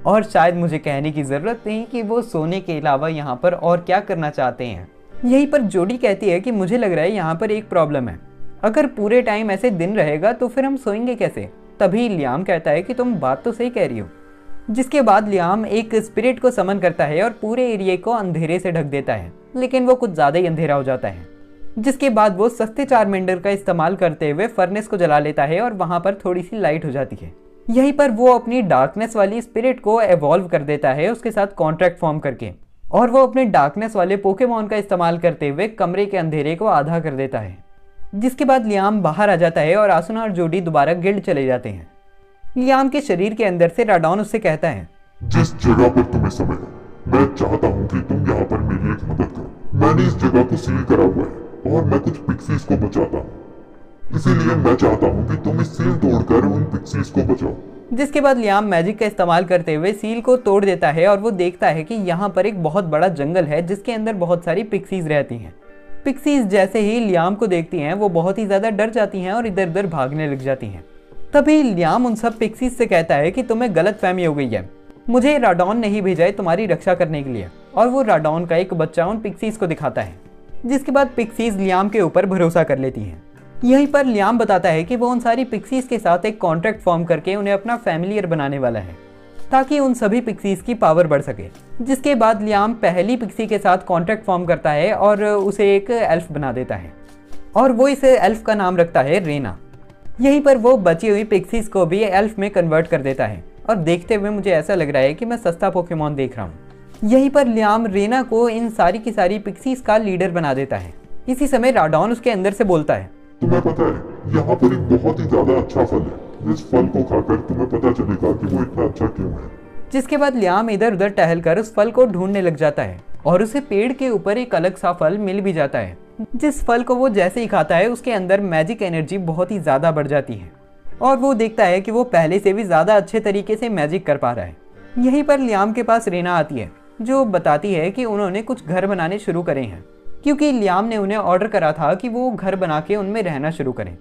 और शायद मुझे कहने की ज़रूरत नहीं कि वो सोने के अलावा यहाँ पर और क्या करना चाहते हैं। यहीं पर जोडी कहती है कि मुझे लग रहा है यहाँ पर एक प्रॉब्लम है, अगर पूरे टाइम ऐसे दिन रहेगा तो फिर हम सोएंगे कैसे। तभी लियाम कहता है कि तुम बात तो सही कह रही हो। जिसके बाद लियाम एक स्पिरिट को समन करता है और पूरे एरिया को अंधेरे से ढक देता है, लेकिन वो कुछ ज़्यादा ही अंधेरा हो जाता है। जिसके बाद वो सस्ते चारमेंडर का इस्तेमाल करते हुए फर्नेस को जला लेता है और वहाँ पर थोड़ी सी लाइट हो जाती है। यहीं पर वो अपनी डार्कनेस वाली स्पिरिट को एवॉल्व कर देता है उसके साथ कॉन्ट्रैक्ट फॉर्म करके, और वो अपने डार्कनेस वाले पोकेमॉन का इस्तेमाल करते हुए कमरे के अंधेरे को आधा कर देता है। जिसके बाद लियाम बाहर आ जाता है और आसुना और जोडी दोबारा गिल्ड चले जाते हैं। लियाम के शरीर के अंदर से राडॉन उससे कहता है, जिस जगह पर तुम्हें समय है, मैं चाहता हूँ कि तुम यहाँ पर मेरी एक मदद करो। मैंने इस जगह को सील करा हुआ है और मैं कुछ पिक्सीज को बचाता हूँ, इसीलिए मैं चाहता हूँ कि तुम इस सील तोड़कर उन पिक्सीज को बचाओ। जिसके बाद लियाम मैजिक का इस्तेमाल करते हुए सील को तोड़ देता है और वो देखता है कि यहाँ पर एक बहुत बड़ा जंगल है जिसके अंदर बहुत सारी पिक्सीज रहती हैं। पिक्सीज जैसे ही लियाम को देखती हैं वो बहुत ही ज़्यादा डर जाती हैं और इधर उधर भागने लग जाती हैं। तभी लियाम उन सब पिक्सीज से कहता है कि तुम्हें गलतफहमी हो गई है, मुझे राडॉन ने ही भेजा है तुम्हारी रक्षा करने के लिए। और वो राडॉन का एक बच्चा उन पिक्सीज को दिखाता है, जिसके बाद पिक्सीज लियाम के ऊपर भरोसा कर लेती हैं। यहीं पर लियाम बताता है कि वो उन सारी पिक्सीज के साथ एक कॉन्ट्रैक्ट फॉर्म करके उन्हें अपना फैमिलियर बनाने वाला है ताकि उन सभी पिक्सीज की पावर बढ़ सके। जिसके बाद लियाम पहली पिक्सी के साथ कॉन्ट्रैक्ट फॉर्म करता है और उसे एक एल्फ बना देता है और वो इस एल्फ का नाम रखता है रेना। यहीं पर वो बची हुई पिक्सीज को भी एल्फ में कन्वर्ट कर देता है और देखते हुए मुझे ऐसा लग रहा है कि मैं सस्ता पोकेमॉन देख रहा हूँ। यहीं पर लियाम रेना को इन सारी की सारी पिक्सीज का लीडर बना देता है। इसी समय राडॉन उसके अंदर से बोलता है, तुम्हें पता है यहाँ पर एक बहुत ही ज्यादा अच्छा फल है, इस फल को खाकर तुम्हें पता चलेगा कि वो इतना अच्छा क्यों है। जिसके बाद लियाम इधर उधर टहलकर उस फल को ढूंढने लग जाता है और उसे पेड़ के ऊपर एक अलग सा फल मिल भी जाता है। जिस फल को वो जैसे ही खाता है उसके अंदर मैजिक एनर्जी बहुत ही ज्यादा बढ़ जाती है और वो देखता है कि वो पहले से भी ज्यादा अच्छे तरीके से मैजिक कर पा रहा है। यहीं पर लियाम के पास रेना आती है जो बताती है कि उन्होंने कुछ घर बनाने शुरू करे हैं क्योंकि लियाम ने उन्हें ऑर्डर करा था कि वो घर बना के उनमें रहना शुरू करें।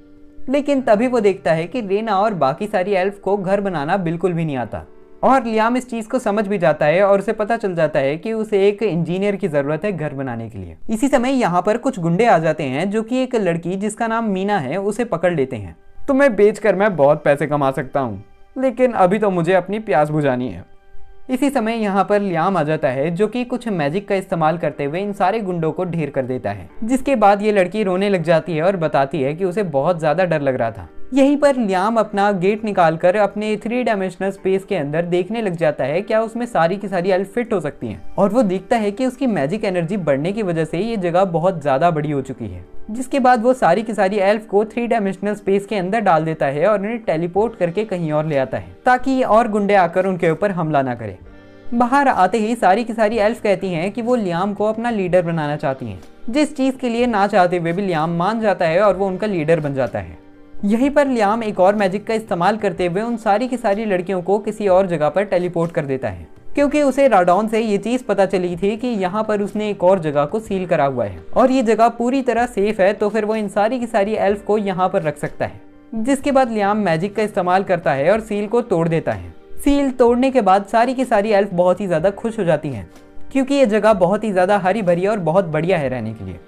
लेकिन तभी वो देखता है कि रेना और बाकी सारी एल्फ को घर बनाना बिल्कुल भी नहीं आता और लियाम इस चीज़ को समझ भी जाता है और उसे पता चल जाता है कि उसे एक इंजीनियर की ज़रूरत है घर बनाने के लिए। इसी समय यहाँ पर कुछ गुंडे आ जाते हैं जो कि एक लड़की जिसका नाम मीना है उसे पकड़ लेते हैं। तुम्हें बेचकर मैं बहुत पैसे कमा सकता हूँ, लेकिन अभी तो मुझे अपनी प्यास बुझानी है। इसी समय यहाँ पर लियाम आ जाता है जो कि कुछ मैजिक का इस्तेमाल करते हुए इन सारे गुंडों को ढेर कर देता है। जिसके बाद ये लड़की रोने लग जाती है और बताती है कि उसे बहुत ज़्यादा डर लग रहा था। यहीं पर लियाम अपना गेट निकालकर अपने 3 डायमेंशनल स्पेस के अंदर देखने लग जाता है क्या उसमें सारी की सारी एल्फ फिट हो सकती हैं और वो देखता है कि उसकी मैजिक एनर्जी बढ़ने की वजह से ये जगह बहुत ज़्यादा बड़ी हो चुकी है। जिसके बाद वो सारी की सारी एल्फ को 3 डायमेंशनल स्पेस के अंदर डाल देता है और उन्हें टेलीपोर्ट करके कहीं और ले आता है ताकि और गुंडे आकर उनके ऊपर हमला ना करें। बाहर आते ही सारी की सारी एल्फ कहती हैं कि वो लियाम को अपना लीडर बनाना चाहती हैं, जिस चीज़ के लिए ना चाहते हुए भी लियाम मान जाता है और वो उनका लीडर बन जाता है। यहीं पर लियाम एक और मैजिक का इस्तेमाल करते हुए उन सारी की सारी लड़कियों को किसी और जगह पर टेलीपोर्ट कर देता है क्योंकि उसे राडॉन से ये चीज़ पता चली थी कि यहाँ पर उसने एक और जगह को सील करा हुआ है और ये जगह पूरी तरह सेफ है, तो फिर वो इन सारी की सारी एल्फ को यहाँ पर रख सकता है। जिसके बाद लियाम मैजिक का इस्तेमाल करता है और सील को तोड़ देता है। सील तोड़ने के बाद सारी की सारी एल्फ बहुत ही ज़्यादा खुश हो जाती हैं क्योंकि ये जगह बहुत ही ज़्यादा हरी भरी और बहुत बढ़िया है रहने के लिए।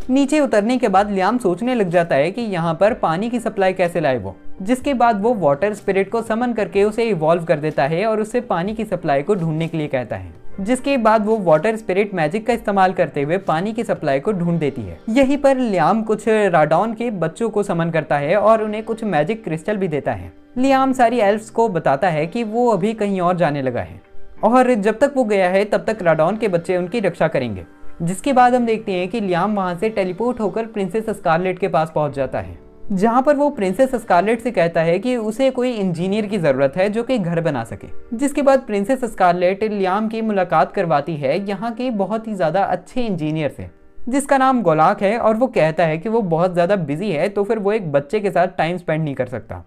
नीचे उतरने के बाद लियाम सोचने लग जाता है कि यहाँ पर पानी की सप्लाई कैसे लाए वो। जिसके बाद वो वाटर स्पिरिट को समन करके उसे इवॉल्व कर देता है और उससे पानी की सप्लाई को ढूंढने के लिए कहता है। जिसके बाद वो वाटर स्पिरिट मैजिक का इस्तेमाल करते हुए पानी की सप्लाई को ढूंढ देती है। यहीं पर लियाम कुछ राडॉन के बच्चों को समन करता है और उन्हें कुछ मैजिक क्रिस्टल भी देता है। लियाम सारी एल्फ्स को बताता है कि वो अभी कहीं और जाने लगा है और जब तक वो गया है तब तक राडॉन के बच्चे उनकी रक्षा करेंगे। जिसके बाद हम देखते हैं कि लियाम वहां से टेलीपोर्ट होकर प्रिंसेस स्कारलेट के पास पहुंच जाता है, जहां पर वो प्रिंसेस स्कारलेट से कहता है कि उसे कोई इंजीनियर की जरूरत है जो कि घर बना सके। जिसके बाद प्रिंसेस स्कारलेट लियाम की मुलाकात करवाती है यहाँ के बहुत ही ज्यादा अच्छे इंजीनियर से जिसका नाम गोलाक है और वो कहता है कि वो बहुत ज्यादा बिजी है तो फिर वो एक बच्चे के साथ टाइम स्पेंड नहीं कर सकता।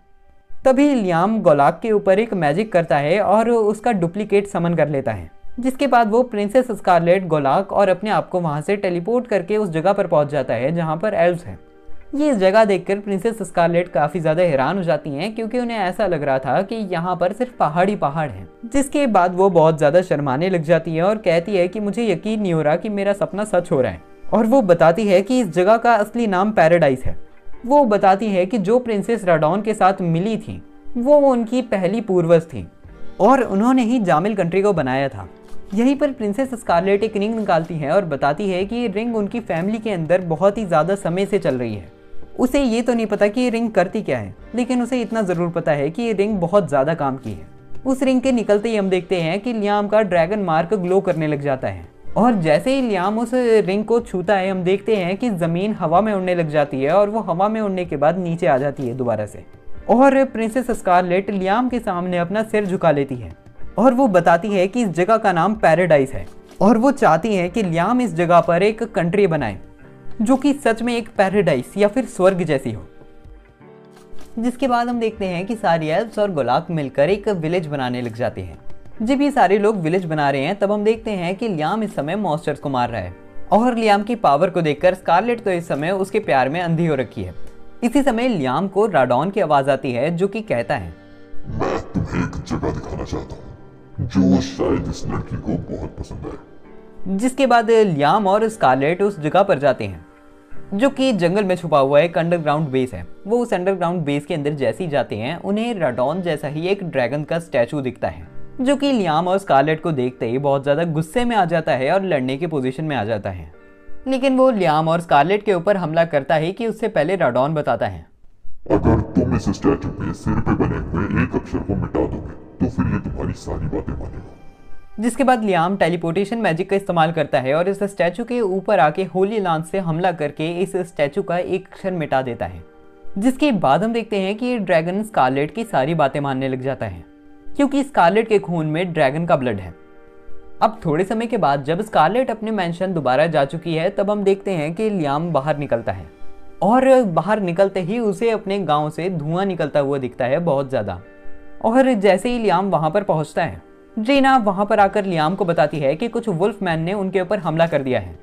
तभी लियाम गोलाक के ऊपर एक मैजिक करता है और उसका डुप्लीकेट समन कर लेता है। जिसके बाद वो प्रिंसेस स्कारलेट, गोलाक और अपने आप को वहां से टेलीपोर्ट करके उस जगह पर पहुंच जाता है जहां पर एल्व्स हैं। ये जगह देखकर प्रिंसेस स्कारलेट काफी ज्यादा हैरान हो जाती हैं क्योंकि उन्हें ऐसा लग रहा था कि यहाँ पर सिर्फ पहाड़ ही पहाड़ हैं। जिसके बाद वो बहुत ज्यादा शर्माने लग जाती है और कहती है कि मुझे यकीन नहीं हो रहा कि मेरा सपना सच हो रहा है। और वो बताती है कि इस जगह का असली नाम पैराडाइज है। वो बताती है कि जो प्रिंसेस राडॉन के साथ मिली थी वो उनकी पहली पूर्वज थी और उन्होंने ही जामिल कंट्री को बनाया था। यहीं पर प्रिंसेस स्कारलेट एक रिंग निकालती है और बताती है कि ये रिंग उनकी फैमिली के अंदर बहुत ही ज़्यादा समय से चल रही है। उसे ये तो नहीं पता कि ये रिंग करती क्या है, लेकिन उसे इतना ज़रूर पता है कि ये रिंग बहुत ज़्यादा काम की है। उस रिंग के निकलते ही हम देखते हैं कि लियाम का ड्रैगन मार्क ग्लो करने लग जाता है। और जैसे ही लियाम उस रिंग को छूता है, हम देखते हैं कि ज़मीन हवा में उड़ने लग जाती है और वो हवा में उड़ने के बाद नीचे आ जाती है दोबारा से। और प्रिंसेस स्कारलेट लियाम के सामने अपना सिर झुका लेती है और वो बताती है कि इस जगह का नाम पैराडाइज है और वो चाहती है कि लियाम इस जगह पर एक कंट्री बनाए जो कि सच में एक पैराडाइज या फिर स्वर्ग जैसी हो। जिसके बाद हम देखते हैं कि सारी एल्फ्स और गोलाक मिलकर एक विलेज बनाने लग जाते हैं। जब ये सारे लोग विलेज बना रहे हैं तब हम देखते हैं कि लियाम इस समय मॉन्स्टर्स को मार रहा है और लियाम की पावर को देखकर स्कारलेट तो इस समय उसके प्यार में अंधी हो रखी है। इसी समय लियाम को राडॉन की आवाज आती है जो कि कहता है, मैं तुम्हें एक जगह दिखाना चाहता हूँ जो शायद इस लड़की को बहुत पसंद है। जिसके बाद लियाम और स्कारलेट उस जगह पर जाते हैं जो कि जंगल में छुपा हुआ एक अंडरग्राउंड बेस है। वो उस अंडरग्राउंड बेस के अंदर जैसे ही जाते हैं उन्हें राडॉन जैसा ही एक ड्रैगन का स्टैचू दिखता है जो कि लियाम और स्कारलेट को देखते ही बहुत ज़्यादा गुस्से में आ जाता है और लड़ने की पोजीशन में आ जाता है। लेकिन वो लियाम और स्कारलेट के ऊपर हमला करता है कि उससे पहले राडॉन बताता है, अगर तुम इस स्टैचू पे सिर पे बने हुए एक अक्षर को मिटा दोगे तो फिर ये तुम्हारी सारी बातें मानेगा। जिसके बाद लियाम टेलीपोर्टेशन मैजिक का इस्तेमाल करता है और इस स्टैचू के ऊपर आके होली लांस से हमला करके इस स्टैचू का एक अक्षर मिटा देता है। जिसके बाद हम देखते हैं कि ये ड्रैगन स्कारलेट की सारी बातें मानने लग जाता है क्योंकि स्कारलेट के खून में ड्रैगन का ब्लड है। अब थोड़े समय के बाद जब स्कारलेट अपने मैंशन दोबारा जा चुकी है तब हम देखते हैं कि लियाम बाहर निकलता है और बाहर निकलते ही उसे अपने गांव से धुआं निकलता हुआ दिखता है बहुत ज़्यादा। और जैसे ही लियाम वहां पर पहुंचता है, ड्रीना वहां पर आकर लियाम को बताती है कि कुछ वुल्फमैन ने उनके ऊपर हमला कर दिया है।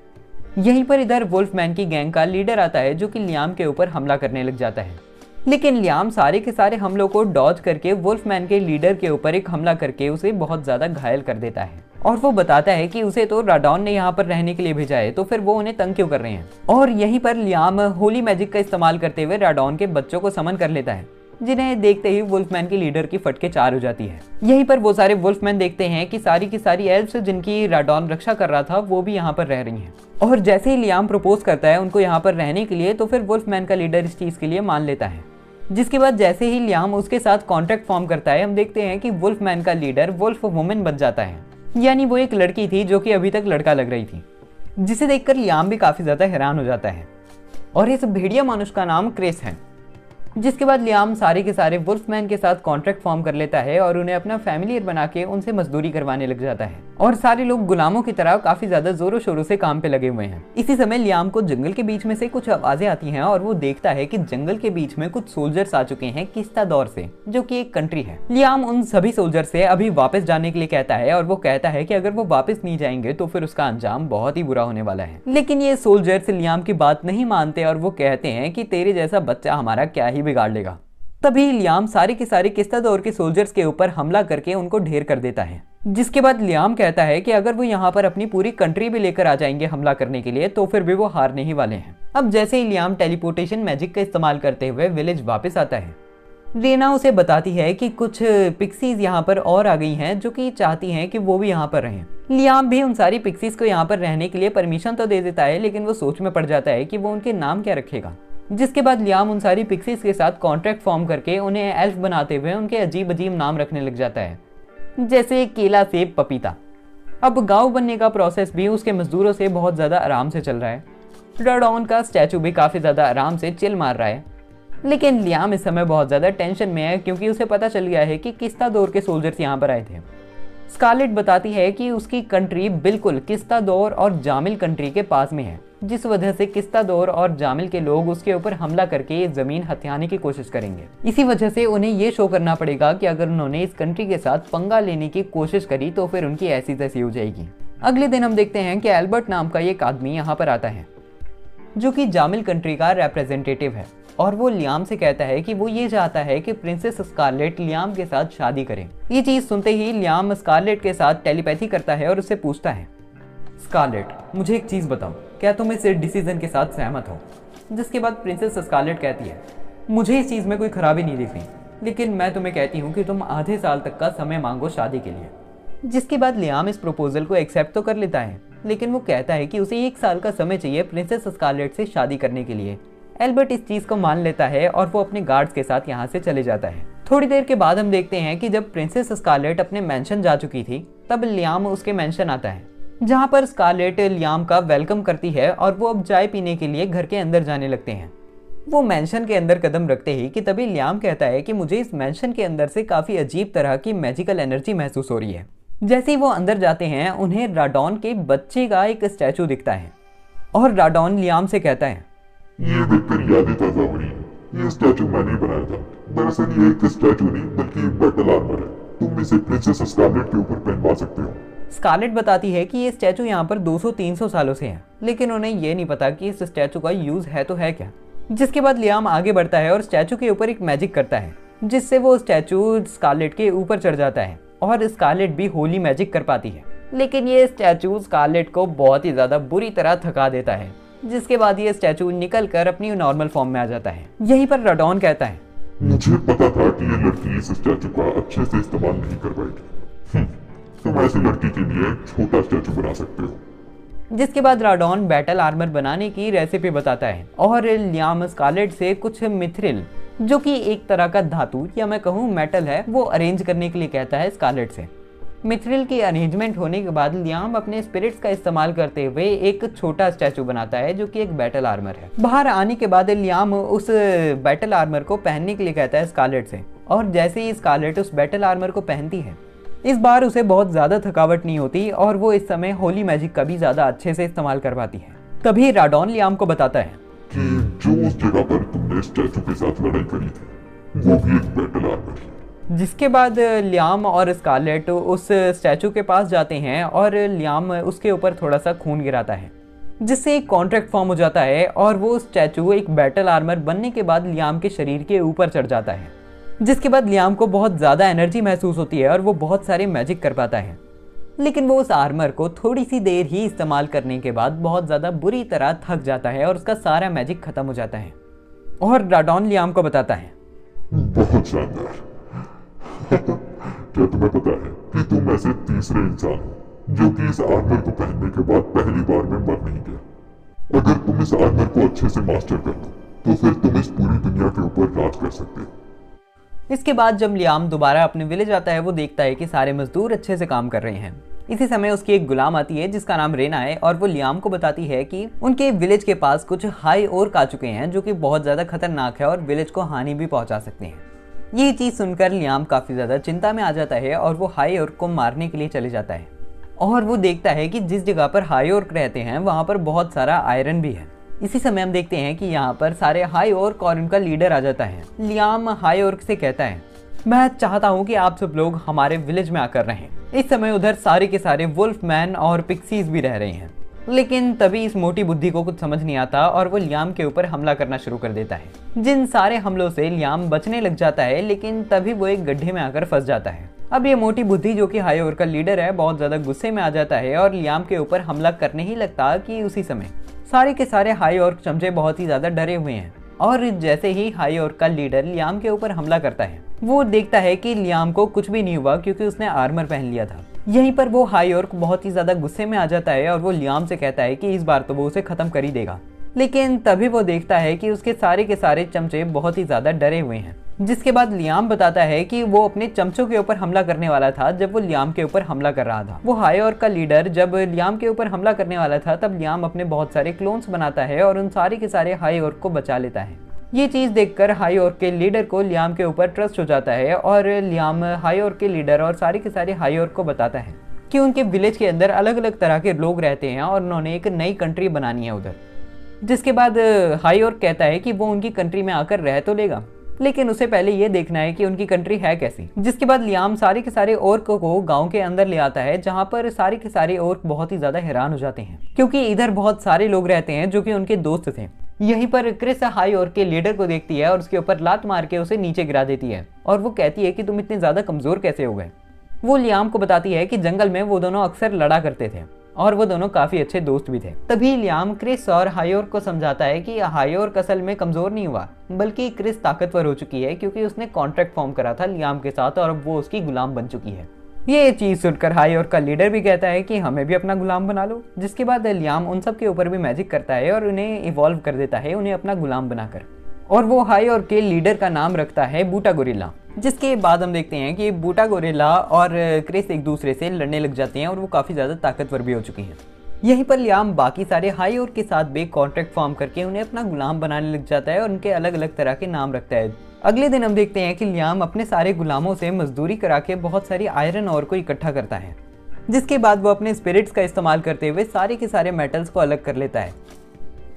यहीं पर इधर वुल्फमैन की गैंग का लीडर आता है जो कि लियाम के ऊपर हमला करने लग जाता है। लेकिन लियाम सारे के सारे हमलों को डॉज करके वुल्फमैन के लीडर के ऊपर एक हमला करके उसे बहुत ज़्यादा घायल कर देता है और वो बताता है कि उसे तो राडॉन ने यहाँ पर रहने के लिए भेजा है तो फिर वो उन्हें तंग क्यों कर रहे हैं। और यहीं पर लियाम होली मैजिक का इस्तेमाल करते हुए राडॉन के बच्चों को समन कर लेता है जिन्हें देखते ही वुल्फमैन की लीडर की फटके चार हो जाती है। यहीं पर वो सारे वुल्फमैन देखते हैं कि सारी की सारी एल्फ्स जिनकी राडॉन रक्षा कर रहा था वो भी यहाँ पर रह रही हैं। और जैसे ही लियाम प्रपोज करता है उनको यहाँ पर रहने के लिए तो फिर वुल्फमैन का लीडर इस चीज़ के लिए मान लेता है। जिसके बाद जैसे ही लियाम उसके साथ कॉन्ट्रैक्ट फॉर्म करता है हम देखते हैं कि वुल्फमैन का लीडर वुल्फ वुमेन बन जाता है, यानी वो एक लड़की थी जो कि अभी तक लड़का लग रही थी। जिसे देखकर लियाम भी काफ़ी ज़्यादा हैरान हो जाता है और इस भेड़िया मनुष्य का नाम क्रिस है। जिसके बाद लियाम सारे के सारे वुल्फमैन के साथ कॉन्ट्रैक्ट फॉर्म कर लेता है और उन्हें अपना फैमिलियर बना के उनसे मजदूरी करवाने लग जाता है और सारे लोग गुलामों की तरह काफी ज्यादा जोरों शोरों से काम पे लगे हुए हैं। इसी समय लियाम को जंगल के बीच में से कुछ आवाजें आती हैं और वो देखता है कि जंगल के बीच में कुछ सोल्जर्स आ चुके हैं किस्ता दौर से, जो कि एक कंट्री है। लियाम उन सभी सोल्जर से अभी वापस जाने के लिए कहता है और वो कहता है कि अगर वो वापस नहीं जाएंगे तो फिर उसका अंजाम बहुत ही बुरा होने वाला है। लेकिन ये सोल्जर्स लियाम की बात नहीं मानते और वो कहते हैं कि तेरे जैसा बच्चा हमारा क्या ही बिगाड़ लेगा। तभी लियाम सारे के सारे किस्ता दौर के सोल्जर्स के ऊपर हमला करके उनको ढेर कर देता है। जिसके बाद लियाम कहता है कि अगर वो यहाँ पर अपनी पूरी कंट्री भी लेकर आ जाएंगे हमला करने के लिए तो फिर भी वो हारने ही वाले हैं। अब जैसे ही लियाम टेलीपोर्टेशन मैजिक का इस्तेमाल करते हुए विलेज वापस आता है, रीना उसे बताती है कि कुछ पिक्सीज यहाँ पर और आ गई हैं जो कि चाहती हैं कि वो भी यहाँ पर रहें। लियाम भी उन सारी पिक्सीज को यहाँ पर रहने के लिए परमिशन तो दे देता है, लेकिन वो सोच में पड़ जाता है कि वो उनके नाम क्या रखेगा। जिसके बाद लियाम उन सारी पिक्सीज के साथ कॉन्ट्रैक्ट फॉर्म करके उन्हें एल्फ बनाते हुए उनके अजीब अजीब नाम रखने लग जाता है, जैसे केला, सेब, पपीता। अब गांव बनने का प्रोसेस भी उसके मजदूरों से बहुत ज़्यादा आराम से चल रहा है। राडॉन का स्टैचू भी काफ़ी ज़्यादा आराम से चिल मार रहा है। लेकिन लियाम इस समय बहुत ज़्यादा टेंशन में है क्योंकि उसे पता चल गया है कि किस्ता दौर के सोल्जर्स यहाँ पर आए थे। स्कारलेट बताती है कि उसकी कंट्री बिल्कुल किस्ता दौर और जामिल कंट्री के पास में है, जिस वजह से किस्ता दौर और जामिल के लोग उसके ऊपर हमला करके ये जमीन हथियाने की कोशिश करेंगे। इसी वजह से उन्हें ये शो करना पड़ेगा कि अगर उन्होंने इस कंट्री के साथ पंगा लेने की कोशिश करी तो फिर उनकी ऐसी तैसी हो जाएगी। अगले दिन हम देखते हैं कि एल्बर्ट नाम का एक आदमी यहाँ पर आता है जो कि जामिल कंट्री का रिप्रेजेंटेटिव है और वो लियाम से कहता है कि वो ये चाहता है कि प्रिंसेस स्कारलेट लियाम के साथ शादी करे। ये चीज़ सुनते ही लियाम स्कारलेट के साथ टेलीपैथी करता है और उससे पूछता है, स्कारलेट मुझे एक चीज़ बताओ, क्या तुम इस डिसीजन के साथ सहमत हो? जिसके बाद प्रिंसेस स्कारलेट कहती है, मुझे इस चीज़ में कोई खराबी नहीं दिख रही, लेकिन मैं तुम्हें कहती हूँ कि तुम आधे साल तक का समय मांगो शादी के लिए। जिसके बाद लियाम इस प्रपोजल को एक्सेप्ट तो कर लेता है, लेकिन वो कहता है कि उसे 1 साल का समय चाहिए प्रिंसेस स्कारलेट से शादी करने के लिए। एल्बर्ट इस चीज़ को मान लेता है और वो अपने गार्ड्स के साथ यहाँ से चले जाता है। थोड़ी देर के बाद हम देखते हैं कि जब प्रिंसेस स्कारलेट अपने मेंशन जा चुकी थी तब लियाम उसके मेंशन आता है जहाँ पर स्कारलेट लियाम का वेलकम करती है और वो अब चाय पीने के लिए घर के अंदर जाने लगते हैं। वो मैंशन के अंदर कदम रखते ही कि तभी लियाम कहता है कि मुझे इस मैंशन के अंदर से काफ़ी अजीब तरह की मैजिकल एनर्जी महसूस हो रही है। जैसे ही वो अंदर जाते हैं उन्हें राडॉन के बच्चे का एक स्टैचू दिखता है और राडॉन लियाम से कहता है, ये देखकर यादें ताजा हो रही है। ये स्टैचू मैंने बनाया था। दरअसल ये एक स्टैचू नहीं बल्कि बैटल आर्मर है। तुम इसे प्रिंसेस स्कारलेट के ऊपर पहनवा सकते हो। स्कारलेट बताती है कि ये स्टैचू यहाँ पर 200-300 सालों से है, लेकिन उन्हें ये नहीं पता कि इस स्टैचू का यूज है तो है क्या। जिसके बाद लियाम आगे बढ़ता है और स्टैचू के ऊपर एक मैजिक करता है, जिससे वो स्टैचू स्कारलेट के ऊपर चढ़ जाता है और स्कारलेट भी होली मैजिक कर पाती है। लेकिन ये स्टैचू स्कारलेट को बहुत ही ज्यादा बुरी तरह थका देता है, जिसके बाद ये स्टैचू निकल कर अपनी नॉर्मल फॉर्म में आ जाता है। यहीं पर राडॉन कहता है, मुझे पता था कि ये लड़की इस स्टैचू का अच्छे से इस्तेमाल नहीं कर पाएगी। तुम ऐसी लड़की के लिए एक छोटा स्टैचू बना सकते हो। जिसके बाद राडॉन बैटल आर्मर बनाने की रेसिपी बताता है और लियाम स्कारलेट से कुछ मिथ्रिल, जो कि एक तरह का धातु या मैं कहूँ मेटल है, वो अरेंज करने के लिए कहता है स्कारलेट से। मिथ्रिल की अरेंजमेंट होने के बाद लियाम अपने स्पिरिट्स का इस्तेमाल करते हुए एक छोटा स्टैचू बनाता है जो कि एक बैटल आर्मर है। बाहर आने के बाद लियाम उस बैटल आर्मर को पहनने के लिए कहता है स्कारलेट से, और जैसे ही स्कारलेट उस बैटल आर्मर को पहनती है, इस बार उसे बहुत ज्यादा थकावट नहीं होती और वो इस समय होली मैजिक का भी ज्यादा अच्छे से इस्तेमाल कर पाती है। तभी राडॉन लियाम को बताता है कि जो उस जगह पर तुमने स्टैचू के साथ लड़ाई करी थी वो भी एक बैटल आर्मर है। जिसके बाद लियाम और स्कारलेट उस स्टैचू के पास जाते हैं और लियाम उसके ऊपर थोड़ा सा खून गिराता है, जिससे एक कॉन्ट्रैक्ट फॉर्म हो जाता है और वो स्टैचू एक बैटल आर्मर बनने के बाद लियाम के शरीर के ऊपर चढ़ जाता है। जिसके बाद लियाम को बहुत ज़्यादा एनर्जी महसूस होती है और वो बहुत सारे मैजिक कर पाता है। लेकिन वो उस आर्मर को थोड़ी सी देर ही इस्तेमाल करने के बाद बहुत ज़्यादा बुरी तरह थक जाता है और उसका सारा मैजिक खत्म हो जाता है। और राडॉन लियाम को बताता है, बहुत शानदार। क्या तुम्हें पता है कि तुम ऐसे तीसरे इंसान हो जो कि इस आर्मर को पहनने के बाद पहली बार में मर नहीं गया। अगर तुम इस आर्मर को अच्छे से मास्टर कर लो तो फिर तुम इस पूरी दुनिया के ऊपर राज कर सकते हो। इसके बाद जब लियाम दोबारा अपने विलेज आता है, वो देखता है कि सारे मजदूर अच्छे से काम कर रहे हैं। इसी समय उसकी एक गुलाम आती है जिसका नाम रेना है और वो लियाम को बताती है कि उनके विलेज के पास कुछ हाई ओर्क आ चुके हैं जो कि बहुत ज़्यादा खतरनाक है और विलेज को हानि भी पहुंचा सकते हैं। ये चीज़ सुनकर लियाम काफ़ी ज़्यादा चिंता में आ जाता है और वो हाई ओर्क को मारने के लिए चले जाता है। और वो देखता है कि जिस जगह पर हाई ओर्क रहते हैं वहाँ पर बहुत सारा आयरन भी है। इसी समय हम देखते हैं कि यहाँ पर सारे हाई ओर्क और उनका लीडर आ जाता है। लियाम हाई ओर्क से कहता है, मैं चाहता हूँ कि आप सब लोग हमारे विलेज में आकर रहें। इस समय उधर सारे के सारे वुल्फ मैन और पिक्सीज भी रह रहे हैं। लेकिन तभी इस मोटी बुद्धि को कुछ समझ नहीं आता और वो लियाम के ऊपर हमला करना शुरू कर देता है। जिन सारे हमलों से लियाम बचने लग जाता है, लेकिन तभी वो एक गड्ढे में आकर फंस जाता है। अब ये मोटी बुद्धि जो कि हाई ओर्क का लीडर है बहुत ज्यादा गुस्से में आ जाता है और लियाम के ऊपर हमला करने ही लगता कि उसी समय सारे के सारे हाई ओर्क चमचे बहुत ही ज्यादा डरे हुए हैं। और जैसे ही हाई ओर्क का लीडर लियाम के ऊपर हमला करता है, वो देखता है कि लियाम को कुछ भी नहीं हुआ क्योंकि उसने आर्मर पहन लिया था। यहीं पर वो हाई ओर्क बहुत ही ज्यादा गुस्से में आ जाता है और वो लियाम से कहता है कि इस बार तो वो उसे खत्म कर ही देगा। लेकिन तभी वो देखता है कि उसके सारे के सारे चमचे बहुत ही ज्यादा डरे हुए हैं। जिसके बाद लियाम बताता है कि वो अपने चमचों के ऊपर हमला करने वाला था जब वो लियाम के ऊपर हमला कर रहा था। वो हाई ओर्क का लीडर जब लियाम के ऊपर हमला करने वाला था तब लियाम अपने बहुत सारे क्लोन्स बनाता है और उन सारे के सारे हाई ओर्क को बचा लेता है। ये चीज देखकर हाई ओर्क के लीडर को लियाम के ऊपर ट्रस्ट हो जाता है और लियाम हाई ओर्क के लीडर और सारे के सारे हाई ओर्क को बताता है कि उनके विलेज के अंदर अलग अलग तरह के लोग रहते हैं और उन्होंने एक नई कंट्री बनानी है उधर। जिसके बाद हाई ओर्क कहता है कि वो उनकी कंट्री में आकर रह तो लेगा, लेकिन उसे पहले ये देखना है कि उनकी कंट्री है कैसी। जिसके बाद लियाम सारे के सारे ओर्क को गांव के अंदर ले आता है जहां पर सारे के सारे ओर्क बहुत ही ज्यादा हैरान हो जाते हैं क्योंकि इधर बहुत सारे लोग रहते हैं जो कि उनके दोस्त थे। यहीं पर क्रिस हाई ओर्क के लीडर को देखती है और उसके ऊपर लात मार के उसे नीचे गिरा देती है और वो कहती है कि तुम इतने ज्यादा कमजोर कैसे हो गए। वो लियाम को बताती है कि जंगल में वो दोनों अक्सर लड़ा करते थे और वो दोनों काफी अच्छे दोस्त भी थे। तभी लियाम क्रिस और हाई ओर्क को समझाता है कि हाई ओर्क असल में कमजोर नहीं हुआ बल्कि क्रिस ताकतवर हो चुकी है क्योंकि उसने कॉन्ट्रैक्ट फॉर्म करा था लियाम के साथ और अब वो उसकी गुलाम बन चुकी है। ये चीज सुनकर हाई ओर्क का लीडर भी कहता है कि हमें भी अपना गुलाम बना लो। जिसके बाद लियाम उन सब के ऊपर भी मैजिक करता है और उन्हें इवॉल्व कर देता है, उन्हें अपना गुलाम बनाकर। और वो हाई और के लीडर का नाम रखता है बूटा गोरिल्ला। जिसके बाद हम देखते हैं कि बूटा गोरिल्ला और क्रिस एक दूसरे से लड़ने लग जाते हैं और वो काफ़ी ज़्यादा ताकतवर भी हो चुकी हैं। यहीं पर लियाम बाकी सारे हाई और के साथ भी कॉन्ट्रैक्ट फॉर्म करके उन्हें अपना गुलाम बनाने लग जाता है और उनके अलग अलग तरह के नाम रखता है। अगले दिन हम देखते हैं कि लियाम अपने सारे गुलामों से मजदूरी करा के बहुत सारी आयरन और को इकट्ठा करता है, जिसके बाद वो अपने स्पिरिट्स का इस्तेमाल करते हुए सारे के सारे मेटल्स को अलग कर लेता है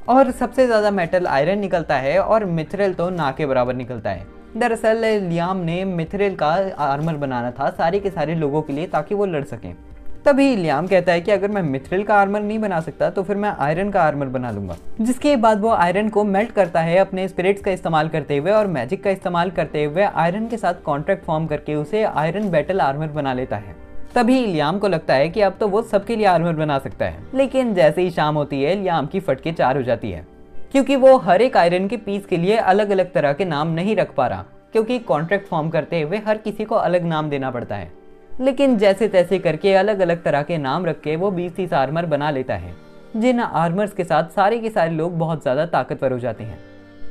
और सबसे ज़्यादा मेटल आयरन निकलता है और मिथरेल तो ना के बराबर निकलता है। दरअसल लियाम ने मिथरेल का आर्मर बनाना था सारे के सारे लोगों के लिए ताकि वो लड़ सकें। तभी लियाम कहता है कि अगर मैं मिथरेल का आर्मर नहीं बना सकता तो फिर मैं आयरन का आर्मर बना लूंगा। जिसके बाद वो आयरन को मेल्ट करता है अपने स्पिरिट्स का इस्तेमाल करते हुए और मैजिक का इस्तेमाल करते हुए आयरन के साथ कॉन्ट्रैक्ट फॉर्म करके उसे आयरन बैटल आर्मर बना लेता है। तभी लियाम को लगता है कि अब तो वो सबके लिए आर्मर बना सकता है, लेकिन जैसे ही शाम होती है लियाम की फटके 4 हो जाती है, क्योंकि वो हर एक आयरन के पीस के लिए अलग अलग तरह के नाम नहीं रख पा रहा, क्योंकि कॉन्ट्रैक्ट फॉर्म करते हुए हर किसी को अलग नाम देना पड़ता है। लेकिन जैसे तैसे करके अलग अलग तरह के नाम रख के वो 20-30 आर्मर बना लेता है, जिन आर्मर्स के साथ सारे के सारे लोग बहुत ज़्यादा ताकतवर हो जाते हैं।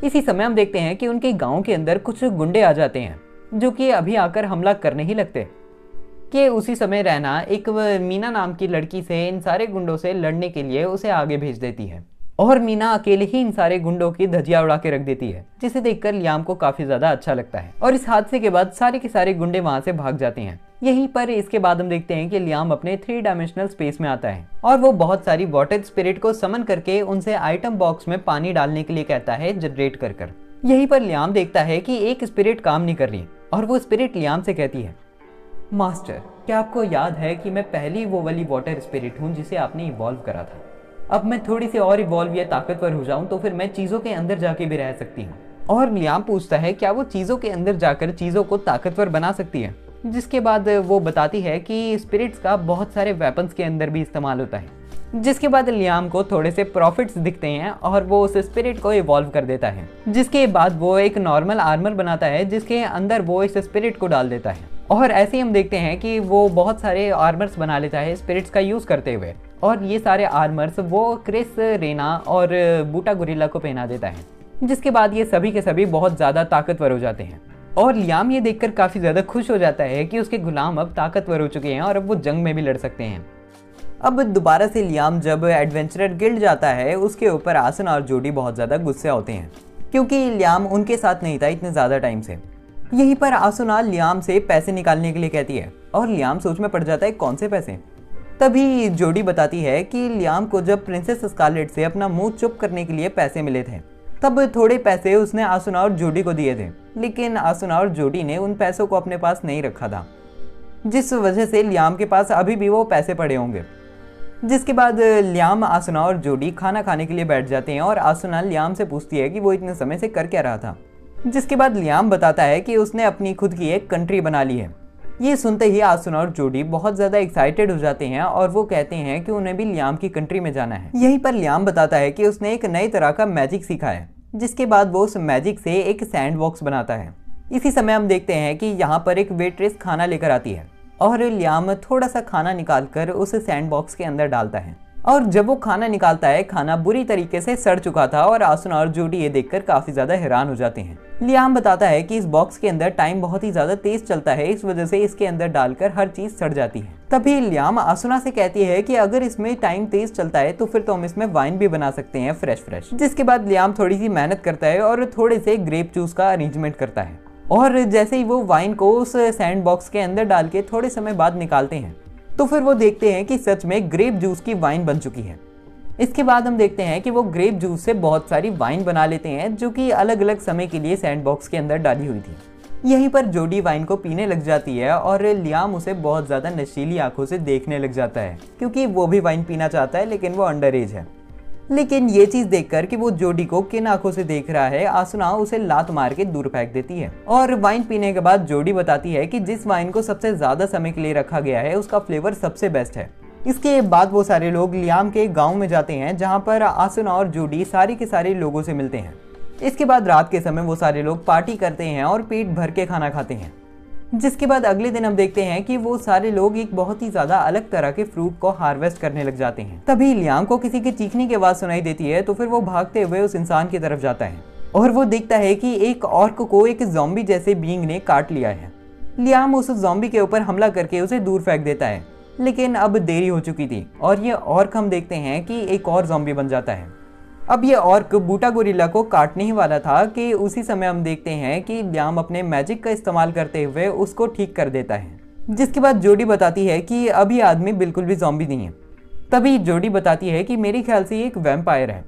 इसी समय हम देखते हैं कि उनके गाँव के अंदर कुछ गुंडे आ जाते हैं जो कि अभी आकर हमला करने ही लगते कि उसी समय रहना एक मीना नाम की लड़की से इन सारे गुंडों से लड़ने के लिए उसे आगे भेज देती है और मीना अकेले ही इन सारे गुंडों की धजिया उड़ा के रख देती है, जिसे देखकर लियाम को काफी ज्यादा अच्छा लगता है और इस हादसे के बाद सारे के सारे गुंडे वहां से भाग जाते हैं। यहीं पर इसके बाद हम देखते हैं कि लियाम अपने 3 डायमेंशनल स्पेस में आता है और वो बहुत सारी वाटर स्पिरिट को समन करके उनसे आइटम बॉक्स में पानी डालने के लिए कहता है जनरेट कर। यहीं पर लियाम देखता है कि एक स्पिरिट काम नहीं कर रही और वो स्पिरिट लियाम से कहती है, मास्टर क्या आपको याद है कि मैं पहली वो वाली वाटर स्पिरिट हूँ जिसे आपने इवॉल्व करा था। अब मैं थोड़ी सी और इवॉल्व या ताकतवर हो जाऊं तो फिर मैं चीज़ों के अंदर जाके भी रह सकती हूँ। और लियाम पूछता है क्या वो चीज़ों के अंदर जाकर चीज़ों को ताकतवर बना सकती है, जिसके बाद वो बताती है कि स्पिरिट्स का बहुत सारे वेपन्स के अंदर भी इस्तेमाल होता है। जिसके बाद लियाम को थोड़े से प्रॉफिट्स दिखते हैं और वो उस स्पिरिट को इवॉल्व कर देता है, जिसके बाद वो एक नॉर्मल आर्मर बनाता है जिसके अंदर वो इस स्पिरिट को डाल देता है। और ऐसे ही हम देखते हैं कि वो बहुत सारे आर्मर्स बना लेता है स्पिरिट्स का यूज़ करते हुए और ये सारे आर्मर्स वो क्रिस, रेना और बूटा गोरिल्ला को पहना देता है, जिसके बाद ये सभी के सभी बहुत ज़्यादा ताकतवर हो जाते हैं। और लियाम ये देखकर काफ़ी ज़्यादा खुश हो जाता है कि उसके गुलाम अब ताकतवर हो चुके हैं और अब वो जंग में भी लड़ सकते हैं। अब दोबारा से लियाम जब एडवेंचरर गिल्ड जाता है उसके ऊपर आसन और जोडी बहुत ज़्यादा गुस्से होते हैं, क्योंकि लियाम उनके साथ नहीं था इतने ज़्यादा टाइम से। यहीं पर आसुना लियाम से पैसे निकालने के लिए कहती है और लियाम सोच में पड़ जाता है कौन से पैसे। तभी जोडी बताती है कि लियाम को जब प्रिंसेस स्कारलेट से अपना मुंह चुप करने के लिए पैसे मिले थे तब थोड़े पैसे उसने आसुना और जोडी को दिए थे, लेकिन आसुना और जोडी ने उन पैसों को अपने पास नहीं रखा था, जिस वजह से लियाम के पास अभी भी वो पैसे पड़े होंगे। जिसके बाद लियाम, आसुना और जोडी खाना खाने के लिए बैठ जाते हैं और आसुना लियाम से पूछती है कि वो इतने समय से कर क्या रहा था। जिसके बाद लियाम बताता है कि उसने अपनी खुद की एक कंट्री बना ली है। ये सुनते ही आसुना और जोडी बहुत ज़्यादा एक्साइटेड हो जाते हैं और वो कहते हैं कि उन्हें भी लियाम की कंट्री में जाना है। यहीं पर लियाम बताता है कि उसने एक नई तरह का मैजिक सीखा है, जिसके बाद वो उस मैजिक से एक सैंड बॉक्स बनाता है। इसी समय हम देखते हैं कि यहाँ पर एक वेट्रेस खाना लेकर आती है और लियाम थोड़ा सा खाना निकाल कर उस सैंड बॉक्स के अंदर डालता है और जब वो खाना निकालता है खाना बुरी तरीके से सड़ चुका था और आसुना और जोडी ये देखकर काफी ज्यादा हैरान हो जाते हैं। लियाम बताता है कि इस बॉक्स के अंदर टाइम बहुत ही ज्यादा तेज चलता है, इस वजह से इसके अंदर डालकर हर चीज सड़ जाती है। तभी लियाम आसुना से कहती है कि अगर इसमें टाइम तेज चलता है तो फिर तो हम इसमें वाइन भी बना सकते हैं फ्रेश। जिसके बाद लियाम थोड़ी सी मेहनत करता है और थोड़े से ग्रेप जूस का अरेंजमेंट करता है और जैसे ही वो वाइन को उस सैंड बॉक्स के अंदर डाल के थोड़े समय बाद निकालते हैं तो फिर वो देखते हैं कि सच में ग्रेप जूस की वाइन बन चुकी है। इसके बाद हम देखते हैं कि वो ग्रेप जूस से बहुत सारी वाइन बना लेते हैं जो कि अलग अलग समय के लिए सैंड बॉक्स के अंदर डाली हुई थी। यहीं पर जोडी वाइन को पीने लग जाती है और लियाम उसे बहुत ज़्यादा नशीली आंखों से देखने लग जाता है, क्योंकि वो भी वाइन पीना चाहता है लेकिन वो अंडर एज है। लेकिन ये चीज़ देखकर कि वो जोडी को किन आंखों से देख रहा है, आसुना उसे लात मार के दूर फेंक देती है। और वाइन पीने के बाद जोडी बताती है कि जिस वाइन को सबसे ज़्यादा समय के लिए रखा गया है उसका फ्लेवर सबसे बेस्ट है। इसके बाद वो सारे लोग लियाम के गांव में जाते हैं जहां पर आसुना और जोडी सारे के सारे लोगों से मिलते हैं। इसके बाद रात के समय वो सारे लोग पार्टी करते हैं और पेट भर के खाना खाते हैं। जिसके बाद अगले दिन हम देखते हैं कि वो सारे लोग एक बहुत ही ज्यादा अलग तरह के फ्रूट को हार्वेस्ट करने लग जाते हैं। तभी लियाम को किसी के चीखने की आवाज सुनाई देती है तो फिर वो भागते हुए उस इंसान की तरफ जाता है और वो देखता है कि एक ऑर्क को एक ज़ॉम्बी जैसे बीइंग ने काट लिया है। लियाम उस ज़ॉम्बी के ऊपर हमला करके उसे दूर फेंक देता है, लेकिन अब देरी हो चुकी थी और ये ऑर्क हम देखते हैं कि एक और ज़ॉम्बी बन जाता है। अब ये ऑर्क बूटा गोरिल्ला को काटने ही वाला था कि उसी समय हम देखते हैं कि लियाम अपने मैजिक का इस्तेमाल करते हुए उसको ठीक कर देता है, जिसके बाद जोडी बताती है कि अब ये आदमी बिल्कुल भी ज़ॉम्बी नहीं है। तभी जोडी बताती है कि मेरे ख्याल से ये एक वैम्पायर है।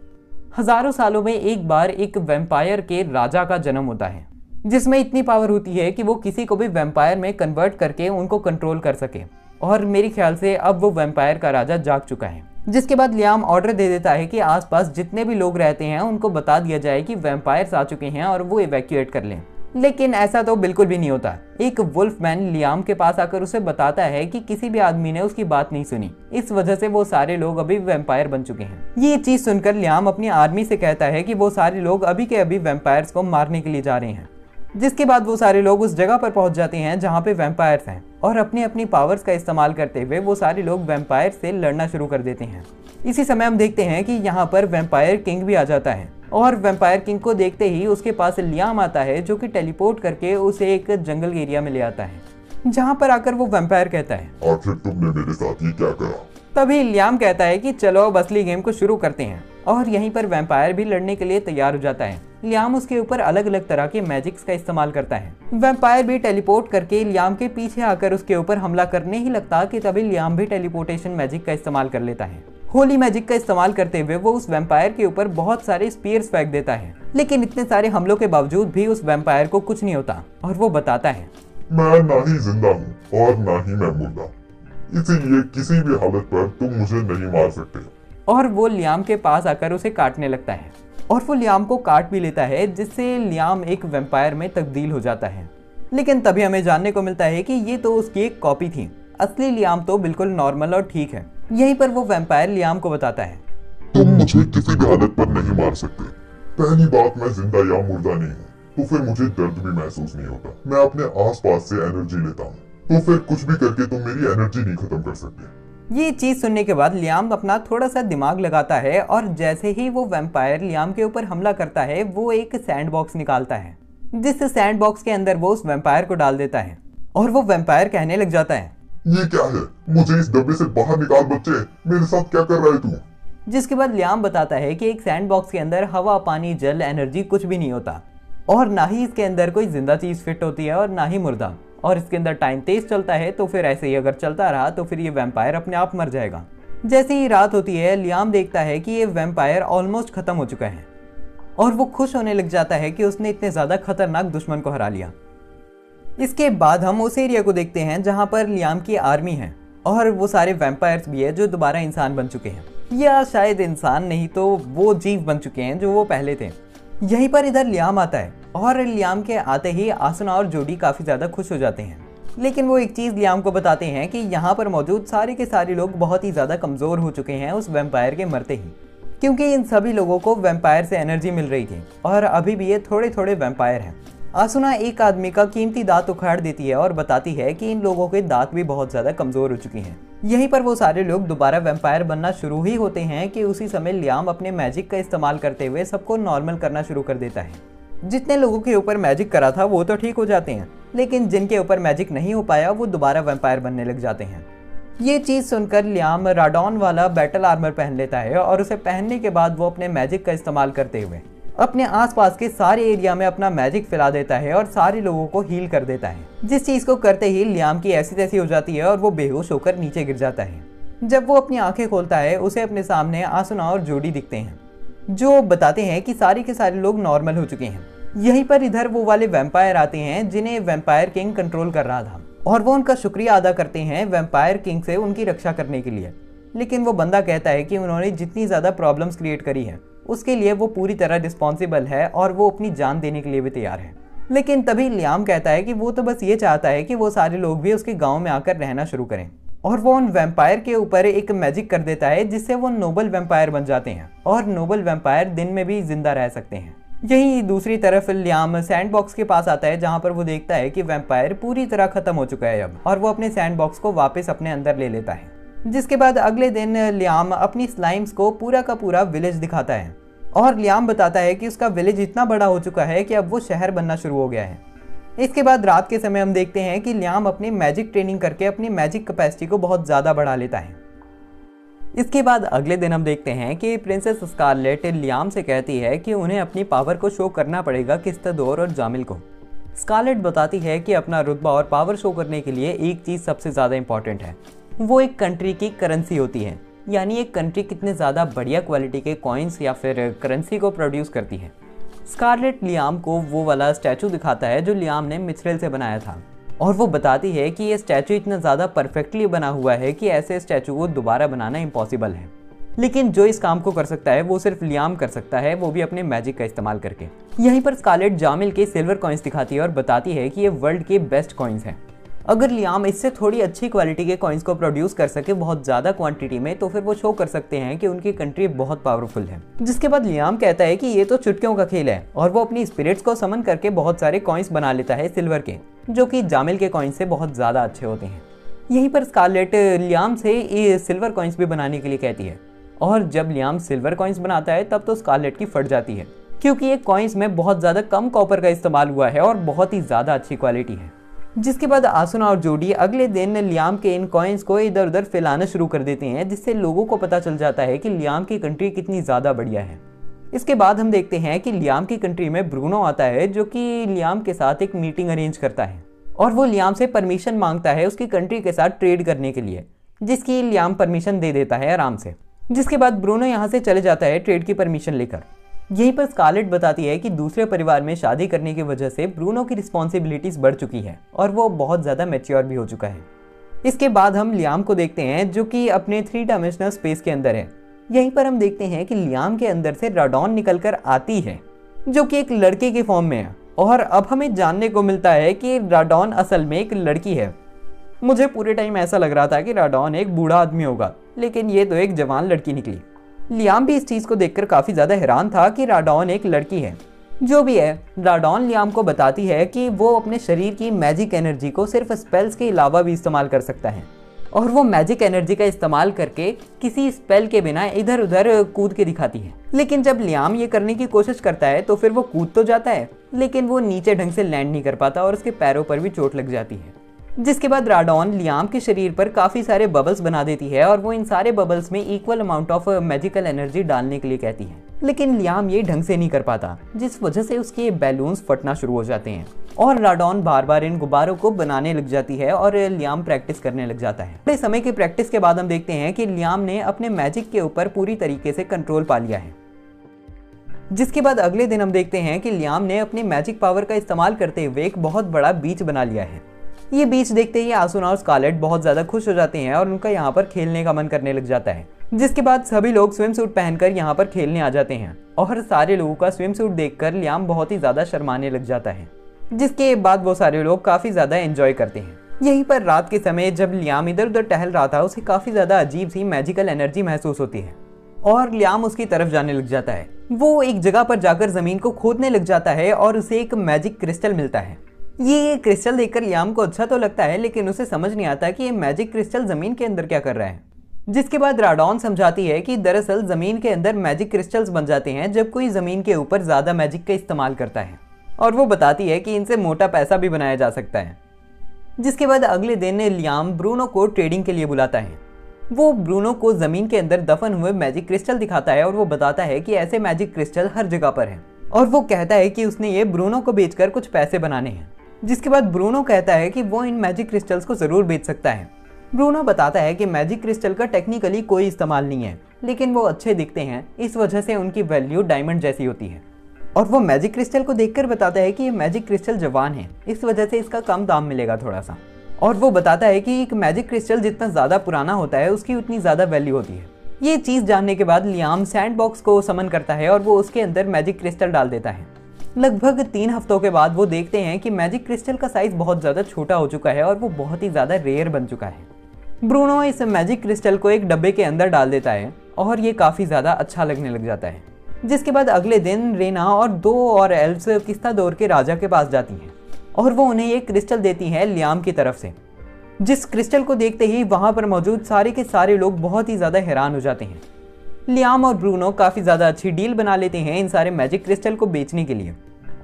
हजारों सालों में एक बार एक वैम्पायर के राजा का जन्म होता है, जिसमें इतनी पावर होती है कि वो किसी को भी वैम्पायर में कन्वर्ट करके उनको कंट्रोल कर सके। और मेरे ख्याल से अब वो वैम्पायर का राजा जाग चुका है। जिसके बाद लियाम ऑर्डर दे देता है कि आसपास जितने भी लोग रहते हैं उनको बता दिया जाए कि वैम्पायर्स आ चुके हैं और वो इवैक्यूएट कर लें। लेकिन ऐसा तो बिल्कुल भी नहीं होता। एक वुल्फमैन लियाम के पास आकर उसे बताता है कि किसी भी आदमी ने उसकी बात नहीं सुनी, इस वजह से वो सारे लोग अभी वैम्पायर बन चुके हैं। ये चीज सुनकर लियाम अपनी आर्मी से कहता है कि वो सारे लोग अभी के अभी वैम्पायर्स को मारने के लिए जा रहे हैं। जिसके बाद वो सारे लोग उस जगह पर पहुंच जाते हैं जहां पे वैम्पायर्स हैं और अपनी अपनी पावर्स का इस्तेमाल करते हुए वो सारे लोग वैम्पायर से लड़ना शुरू कर देते हैं। इसी समय हम देखते हैं कि यहाँ पर वैम्पायर किंग भी आ जाता है और वैम्पायर किंग को देखते ही उसके पास लियाम आता है, जो कि टेलीपोर्ट करके उसे एक जंगल एरिया में ले आता है, जहाँ पर आकर वो वैम्पायर कहता है, आखिर तुमने मेरे साथ ये क्या करा? तभी लियाम कहता है कि चलो अब असली गेम को शुरू करते हैं। और यहीं पर वैम्पायर भी लड़ने के लिए तैयार हो जाता है। लियाम उसके ऊपर अलग अलग तरह के मैजिक्स का इस्तेमाल करता है। वैम्पायर भी टेलीपोर्ट करके लियाम के पीछे आकर उसके ऊपर हमला करने ही लगता कि तभी लियाम भी टेलीपोर्टेशन मैजिक का इस्तेमाल कर लेता है। होली मैजिक का इस्तेमाल करते हुए वो उस वैम्पायर के ऊपर बहुत सारे स्पीयर्स फेंक देता है, लेकिन इतने सारे हमलों के बावजूद भी उस वैम्पायर को कुछ नहीं होता और वो बताता है, मैं ना ही जिंदा हूँ और ना ही मैं मुर्दा, इसीलिए किसी भी हालत पर तुम मुझे नहीं मार सकते। और वो लियाम के पास आकर उसे काटने लगता है और वो लियाम को काट भी लेता है, जिससे लियाम एक वैम्पायर में तब्दील हो जाता है। लेकिन तभी हमें जानने को मिलता है कि ये तो उसकी एक कॉपी थी, असली लियाम तो बिल्कुल नॉर्मल और ठीक है। यहीं पर वो वैम्पायर लियाम को बताता है, तुम मुझे किसी भी हालत पर नहीं मार सकते। पहली बात, मैं जिंदा या मुर्दा नहीं हूँ, तो फिर मुझे दर्द भी महसूस नहीं होता। मैं अपने आसपास से एनर्जी लेता हूँ, तो फिर कुछ भी करके तुम मेरी एनर्जी नहीं खत्म कर सकते। ये चीज सुनने के बाद लियाम अपना थोड़ा सा दिमाग लगाता है और जैसे ही वो वैम्पायर लियाम के ऊपर हमला करता है, वो एक सैंड बॉक्स निकालता है, जिस सैंड बॉक्स के अंदर वो उस वैम्पायर को डाल देता है और वो वैम्पायर कहने लग जाता है, ये क्या है? मुझे इस डब्बे से बाहर निकाल बच्चे, मेरे साथ क्या कर रहा है तू? जिसके बाद लियाम बताता है कि एक सैंड बॉक्स के अंदर हवा, पानी, जल, एनर्जी कुछ भी नहीं होता और ना ही इसके अंदर कोई जिंदा चीज फिट होती है और ना ही मुर्दा, और इसके अंदर टाइम तेज चलता है। तो फिर ऐसे ही अगर चलता रहा तो फिर ये वैम्पायर अपने आप मर जाएगा। जैसे ही रात होती है, लियाम देखता है कि ये वैम्पायर ऑलमोस्ट खत्म हो चुका है और वो खुश होने लग जाता है कि उसने इतने ज्यादा खतरनाक दुश्मन को हरा लिया। इसके बाद हम उस एरिया को देखते हैं जहां पर लियाम की आर्मी है और वो सारे वैम्पायर्स भी है जो दोबारा इंसान बन चुके हैं, या शायद इंसान नहीं तो वो जीव बन चुके हैं जो वो पहले थे। यहीं पर इधर लियाम आता है और लियाम के आते ही आसुना और जोडी काफी ज्यादा खुश हो जाते हैं, लेकिन वो एक चीज लियाम को बताते हैं कि यहाँ पर मौजूद सारे के सारे लोग बहुत ही ज्यादा कमजोर हो चुके हैं उस वैम्पायर के मरते ही, क्योंकि इन सभी लोगों को वैम्पायर से एनर्जी मिल रही थी और अभी भी ये थोड़े थोड़े वैम्पायर हैं। आसुना एक आदमी का कीमती दांत उखाड़ देती है और बताती है कि इन लोगों के दांत भी बहुत ज्यादा कमजोर हो चुके हैं। यहीं पर वो सारे लोग दोबारा वैम्पायर बनना शुरू ही होते हैं कि उसी समय लियाम अपने मैजिक का इस्तेमाल करते हुए सबको नॉर्मल करना शुरू कर देता है। जितने लोगों के ऊपर मैजिक करा था वो तो ठीक हो जाते हैं, लेकिन जिनके ऊपर मैजिक नहीं हो पाया वो दोबारा वैम्पायर बनने लग जाते हैं। ये चीज सुनकर लियाम राडॉन वाला बैटल आर्मर पहन लेता है और उसे पहनने के बाद वो अपने मैजिक का इस्तेमाल करते हुए अपने आसपास के सारे एरिया में अपना मैजिक फैला देता है और सारे लोगों को हील कर देता है। जिस चीज को करते ही लियाम की ऐसी तैसी हो जाती है और वो बेहोश होकर नीचे गिर जाता है। जब वो अपनी आंखें खोलता है, उसे अपने सामने आसुना और जोडी दिखते हैं, जो बताते हैं कि सारे के सारे लोग नॉर्मल हो चुके हैं। यहीं पर इधर वो वाले वैम्पायर आते हैं जिन्हें वैम्पायर किंग कंट्रोल कर रहा था और वो उनका शुक्रिया अदा करते हैं वैम्पायर किंग से उनकी रक्षा करने के लिए। लेकिन वो बंदा कहता है कि उन्होंने जितनी ज्यादा प्रॉब्लम्स क्रिएट करी है उसके लिए वो पूरी तरह रिस्पॉन्सिबल है और वो अपनी जान देने के लिए भी तैयार है। लेकिन तभी लियाम कहता है कि वो तो बस ये चाहता है कि वो सारे लोग भी उसके गांव में आकर रहना शुरू करें, और वो उन वैम्पायर के ऊपर एक मैजिक कर देता है जिससे वो नोबल वैम्पायर बन जाते हैं और नोबल वैम्पायर दिन में भी जिंदा रह सकते हैं। यही दूसरी तरफ लियाम सैंड बॉक्स के पास आता है जहां पर वो देखता है कि वैम्पायर पूरी तरह खत्म हो चुका है अब, और वो अपने सैंड बॉक्स को वापस अपने अंदर ले लेता है। जिसके बाद अगले दिन लियाम अपनी स्लाइम्स को पूरा का पूरा विलेज दिखाता है और लियाम बताता है कि उसका विलेज इतना बड़ा हो चुका है कि अब वो शहर बनना शुरू हो गया है। इसके बाद रात के समय हम देखते हैं कि लियाम अपनी मैजिक ट्रेनिंग करके अपनी मैजिक कैपेसिटी को बहुत ज़्यादा बढ़ा लेता है। इसके बाद अगले दिन हम देखते हैं कि प्रिंसेस स्कारलेट लियाम से कहती है कि उन्हें अपनी पावर को शो करना पड़ेगा किस्तदोर और जामिल को। स्कारलेट बताती है कि अपना रुतबा और पावर शो करने के लिए एक चीज़ सबसे ज़्यादा इंपॉर्टेंट है, वो एक कंट्री की करेंसी होती है, यानी एक कंट्री कितने ज़्यादा बढ़िया क्वालिटी के कॉइन्स या फिर करेंसी को प्रोड्यूस करती है। स्कारलेट लियाम को वो वाला स्टैचू दिखाता है जो लियाम ने मिथ्रेल से बनाया था, और वो बताती है कि ये स्टैचू इतना ज़्यादा परफेक्टली बना हुआ है कि ऐसे स्टैचू को दोबारा बनाना इम्पॉसिबल है, लेकिन जो इस काम को कर सकता है वो सिर्फ लियाम कर सकता है, वो भी अपने मैजिक का इस्तेमाल करके। यहीं पर स्कारलेट जामिल के सिल्वर कॉइन्स दिखाती है और बताती है कि ये वर्ल्ड के बेस्ट कॉइन्स हैं। अगर लियाम इससे थोड़ी अच्छी क्वालिटी के कॉइन्स को प्रोड्यूस कर सके बहुत ज़्यादा क्वांटिटी में, तो फिर वो शो कर सकते हैं कि उनकी कंट्री बहुत पावरफुल है। जिसके बाद लियाम कहता है कि ये तो चुटकियों का खेल है, और वो अपनी स्पिरिट्स को समन करके बहुत सारे कॉइन्स बना लेता है सिल्वर के, जो कि जामिल के कॉइन्स से बहुत ज़्यादा अच्छे होते हैं। यहीं पर स्कारलेट लियाम से ये सिल्वर कॉइन्स भी बनाने के लिए कहती है, और जब लियाम सिल्वर कॉइन्स बनाता है तब तो स्कारलेट की फट जाती है, क्योंकि ये कॉइन्स में बहुत ज़्यादा कम कॉपर का इस्तेमाल हुआ है और बहुत ही ज़्यादा अच्छी क्वालिटी है। जिसके बाद आसुना और जोडी अगले दिन लियाम के इन कॉइन्स को इधर उधर फैलाना शुरू कर देते हैं, जिससे लोगों को पता चल जाता है कि लियाम की कंट्री कितनी ज़्यादा बढ़िया है। इसके बाद हम देखते हैं कि लियाम की कंट्री में ब्रूनो आता है, जो कि लियाम के साथ एक मीटिंग अरेंज करता है, और वो लियाम से परमिशन मांगता है उसकी कंट्री के साथ ट्रेड करने के लिए, जिसकी लियाम परमिशन दे देता है आराम से। जिसके बाद ब्रूनो यहाँ से चले जाता है ट्रेड की परमिशन लेकर। यहीं पर स्कारलेट बताती है कि दूसरे परिवार में शादी करने की वजह से ब्रूनो की रिस्पॉन्सिबिलिटीज बढ़ चुकी है और वो बहुत ज़्यादा मैच्योर भी हो चुका है। इसके बाद हम लियाम को देखते हैं, जो कि अपने 3 डायमेंशनल स्पेस के अंदर है। यहीं पर हम देखते हैं कि लियाम के अंदर से राडॉन निकल कर आती है, जो कि एक लड़के के फॉर्म में है, और अब हमें जानने को मिलता है कि राडॉन असल में एक लड़की है। मुझे पूरे टाइम ऐसा लग रहा था कि राडॉन एक बूढ़ा आदमी होगा, लेकिन ये तो एक जवान लड़की निकली। लियाम भी इस चीज़ को देखकर काफ़ी ज़्यादा हैरान था कि राडॉन एक लड़की है। जो भी है, राडॉन लियाम को बताती है कि वो अपने शरीर की मैजिक एनर्जी को सिर्फ स्पेल्स के अलावा भी इस्तेमाल कर सकता है, और वो मैजिक एनर्जी का इस्तेमाल करके किसी स्पेल के बिना इधर उधर कूद के दिखाती है। लेकिन जब लियाम ये करने की कोशिश करता है तो फिर वो कूद तो जाता है, लेकिन वो नीचे ढंग से लैंड नहीं कर पाता और उसके पैरों पर भी चोट लग जाती है। जिसके बाद राडॉन लियाम के शरीर पर काफ़ी सारे बबल्स बना देती है, और वो इन सारे बबल्स में equal amount of magical energy डालने के लिए कहती है, लेकिन लियाम ये ढंग से नहीं कर पाता, जिस वजह से उसके बैलून्स फटना शुरू हो जाते हैं, और राडॉन बार बार इन गुब्बारों को बनाने लग जाती है और लियाम प्रैक्टिस करने लग जाता है। थोड़े समय की प्रैक्टिस के बाद हम देखते हैं कि लियाम ने अपने मैजिक के ऊपर पूरी तरीके से कंट्रोल पा लिया है। जिसके बाद अगले दिन हम देखते हैं कि लियाम ने अपनी मैजिक पावर का इस्तेमाल करते हुए एक बहुत बड़ा बीच बना लिया है। ये बीच देखते ही आसुना और स्कारलेट बहुत ज़्यादा खुश हो जाते हैं और उनका यहाँ पर खेलने का मन करने लग जाता है। जिसके बाद सभी लोग स्विम सूट पहनकर यहाँ पर खेलने आ जाते हैं, और सारे लोगों का स्विम सूट देखकर लियाम बहुत ही ज़्यादा शर्माने लग जाता है। जिसके बाद वो सारे लोग काफ़ी ज़्यादा एंजॉय करते हैं। यहीं पर रात के समय जब लियाम इधर उधर टहल रहा था, उसे काफ़ी ज़्यादा अजीब सी मैजिकल एनर्जी महसूस होती है, और लियाम उसकी तरफ जाने लग जाता है। वो एक जगह पर जाकर ज़मीन को खोदने लग जाता है और उसे एक मैजिक क्रिस्टल मिलता है। ये क्रिस्टल देखकर लियाम को अच्छा तो लगता है, लेकिन उसे समझ नहीं आता कि ये मैजिक क्रिस्टल ज़मीन के अंदर क्या कर रहा है। जिसके बाद राडॉन समझाती है कि दरअसल ज़मीन के अंदर मैजिक क्रिस्टल्स बन जाते हैं जब कोई ज़मीन के ऊपर ज़्यादा मैजिक का इस्तेमाल करता है, और वो बताती है कि इनसे मोटा पैसा भी बनाया जा सकता है। जिसके बाद अगले दिन लियाम ब्रूनो को ट्रेडिंग के लिए बुलाता है। वो ब्रूनो को ज़मीन के अंदर दफन हुए मैजिक क्रिस्टल दिखाता है, और वो बताता है कि ऐसे मैजिक क्रिस्टल हर जगह पर हैं, और वो कहता है कि उसने ये ब्रूनो को बेचकर कुछ पैसे बनाने हैं। जिसके बाद ब्रूनो कहता है कि वो इन मैजिक क्रिस्टल्स को ज़रूर बेच सकता है। ब्रूनो बताता है कि मैजिक क्रिस्टल का टेक्निकली कोई इस्तेमाल नहीं है, लेकिन वो अच्छे दिखते हैं, इस वजह से उनकी वैल्यू डायमंड जैसी होती है। और वो मैजिक क्रिस्टल को देखकर बताता है कि ये मैजिक क्रिस्टल जवान है, इस वजह से इसका कम दाम मिलेगा थोड़ा सा। और वो बताता है कि एक मैजिक क्रिस्टल जितना ज़्यादा पुराना होता है उसकी उतनी ज़्यादा वैल्यू होती है। ये चीज़ जानने के बाद लियाम सैंड बॉक्स को समन करता है और वो उसके अंदर मैजिक क्रिस्टल डाल देता है। लगभग 3 हफ्तों के बाद वो देखते हैं कि मैजिक क्रिस्टल का साइज बहुत ज़्यादा छोटा हो चुका है और वो बहुत ही ज़्यादा रेयर बन चुका है। ब्रूनो इस मैजिक क्रिस्टल को एक डब्बे के अंदर डाल देता है और ये काफ़ी ज़्यादा अच्छा लगने लग जाता है। जिसके बाद अगले दिन रेना और 2 और एल्व्स किस्तादोर के राजा के पास जाती हैं और वो उन्हें ये क्रिस्टल देती हैं लियाम की तरफ से। जिस क्रिस्टल को देखते ही वहाँ पर मौजूद सारे के सारे लोग बहुत ही ज़्यादा हैरान हो जाते हैं। लियाम और ब्रूनो काफ़ी ज़्यादा अच्छी डील बना लेते हैं इन सारे मैजिक क्रिस्टल को बेचने के लिए।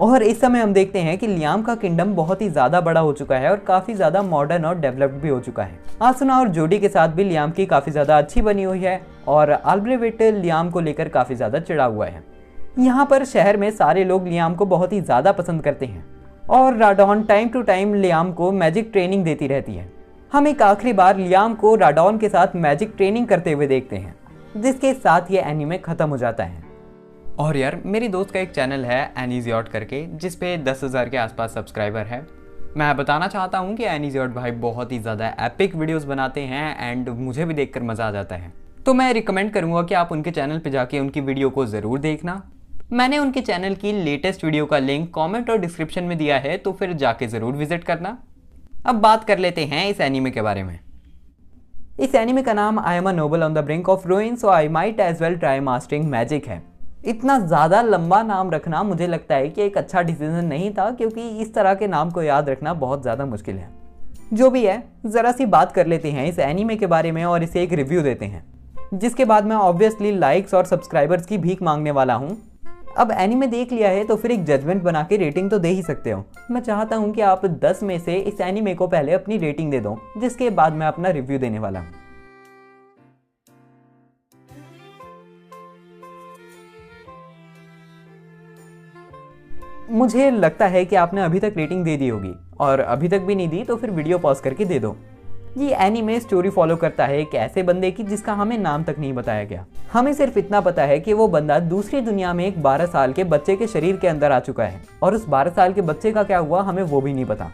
और इस समय हम देखते हैं कि लियाम का किंगडम बहुत ही ज़्यादा बड़ा हो चुका है और काफ़ी ज़्यादा मॉडर्न और डेवलप्ड भी हो चुका है। आसुना और जोडी के साथ भी लियाम की काफ़ी ज़्यादा अच्छी बनी हुई है और अल्ब्रेविट लियाम को लेकर काफ़ी ज़्यादा चिढ़ा हुआ है। यहाँ पर शहर में सारे लोग लियाम को बहुत ही ज़्यादा पसंद करते हैं और राडॉन टाइम टू टाइम लियाम को मैजिक ट्रेनिंग देती रहती है। हम एक आखिरी बार लियाम को राडॉन के साथ मैजिक ट्रेनिंग करते हुए देखते हैं, जिसके साथ ये एनीमे खत्म हो जाता है। और यार मेरी दोस्त का एक चैनल है एनीजियोट करके, जिस पे 10,000 के आसपास सब्सक्राइबर है। मैं बताना चाहता हूँ कि एनीजियोट भाई बहुत ही ज़्यादा एपिक वीडियोस बनाते हैं एंड मुझे भी देखकर मज़ा आ जाता है। तो मैं रिकमेंड करूँगा कि आप उनके चैनल पे जाके उनकी वीडियो को ज़रूर देखना। मैंने उनके चैनल की लेटेस्ट वीडियो का लिंक कॉमेंट और डिस्क्रिप्शन में दिया है, तो फिर जाके ज़रूर विजिट करना। अब बात कर लेते हैं इस एनीमे के बारे में। इस एनीमे का नाम I am a noble on the brink of ruin so I might as well try mastering magic है। इतना ज़्यादा लंबा नाम रखना मुझे लगता है कि एक अच्छा डिसीजन नहीं था, क्योंकि इस तरह के नाम को याद रखना बहुत ज़्यादा मुश्किल है। जो भी है, ज़रा सी बात कर लेते हैं इस एनीमे के बारे में और इसे एक रिव्यू देते हैं, जिसके बाद मैं ऑब्वियसली लाइक्स और सब्सक्राइबर्स की भीख मांगने वाला हूँ। अब एनीमे देख लिया है तो फिर एक जजमेंट बना के रेटिंग तो दे ही सकते हो। मैं चाहता हूँ कि आप 10 में से इस एनीमे को पहले अपनी रेटिंग दे दो, जिसके बाद मैं अपना रिव्यू देने वाला हूँ। मुझे लगता है कि आपने अभी तक रेटिंग दे दी होगी, और अभी तक भी नहीं दी तो फिर वीडियो पॉज करके दे दो। ये एनीमे स्टोरी फॉलो करता है एक ऐसे बंदे की जिसका हमें नाम तक नहीं बताया गया। हमें सिर्फ इतना पता है कि वो बंदा दूसरी दुनिया में एक 12 साल के बच्चे के शरीर के अंदर आ चुका है, और उस 12 साल के बच्चे का क्या हुआ हमें वो भी नहीं पता,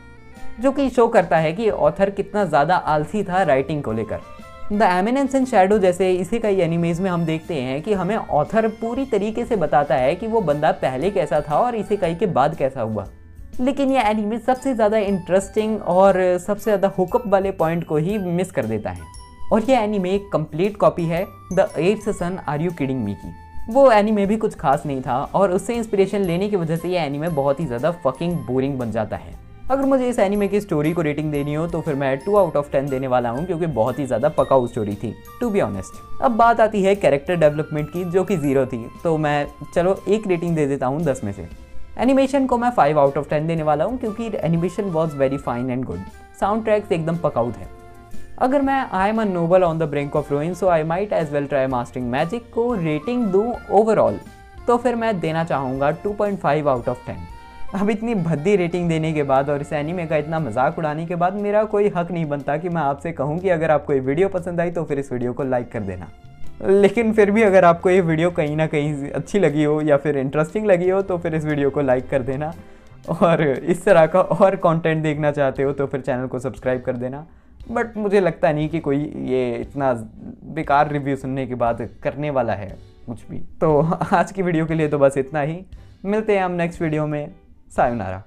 जो कि शो करता है कि ऑथर कितना ज़्यादा आलसी था राइटिंग को लेकर। द एमिनेंस एंड शैडो जैसे इसी कई एनिमेज में हम देखते हैं कि हमें ऑथर पूरी तरीके से बताता है कि वो बंदा पहले कैसा था और इसे कई के बाद कैसा हुआ। लेकिन ये एनीमे सबसे ज़्यादा इंटरेस्टिंग और सबसे ज़्यादा हुकअप वाले पॉइंट को ही मिस कर देता है। और ये एनीमे एक कंप्लीट कॉपी है the 8th son are you kidding me की। वो एनीमे भी कुछ खास नहीं था और उससे इंस्पिरेशन लेने की वजह से ये एनीमे बहुत ही ज़्यादा फकिंग बोरिंग बन जाता है। अगर मुझे इस एनीमे की स्टोरी को रेटिंग देनी हो तो फिर मैं 2 आउट ऑफ 10 देने वाला हूँ, क्योंकि बहुत ही ज़्यादा पकाऊ स्टोरी थी टू बी ऑनेस्ट। अब बात आती है कैरेक्टर डेवलपमेंट की, जो कि 0 थी, तो मैं चलो एक रेटिंग दे देता हूँ 10 में से। एनिमेशन को मैं 5 आउट ऑफ 10 देने वाला हूँ, क्योंकि animation was very fine and good. Sound tracks एकदम पकाऊ थे। अगर मैं I am a noble on the brink of ruin so I might as well try mastering magic को रेटिंग दूँ ओवरऑल, तो फिर मैं देना चाहूँगा 2.5 आउट ऑफ 10। अब इतनी भद्दी रेटिंग देने के बाद और इस एनीमे का इतना मजाक उड़ाने के बाद मेरा कोई हक नहीं बनता कि मैं आपसे कहूँ कि अगर आपको ये वीडियो पसंद आई तो फिर इस वीडियो को लाइक कर देना। लेकिन फिर भी अगर आपको ये वीडियो कहीं ना कहीं अच्छी लगी हो या फिर इंटरेस्टिंग लगी हो तो फिर इस वीडियो को लाइक कर देना, और इस तरह का और कंटेंट देखना चाहते हो तो फिर चैनल को सब्सक्राइब कर देना। बट मुझे लगता नहीं कि कोई ये इतना बेकार रिव्यू सुनने के बाद करने वाला है कुछ भी। तो आज की वीडियो के लिए तो बस इतना ही। मिलते हैं हम नेक्स्ट वीडियो में। सायोनारा।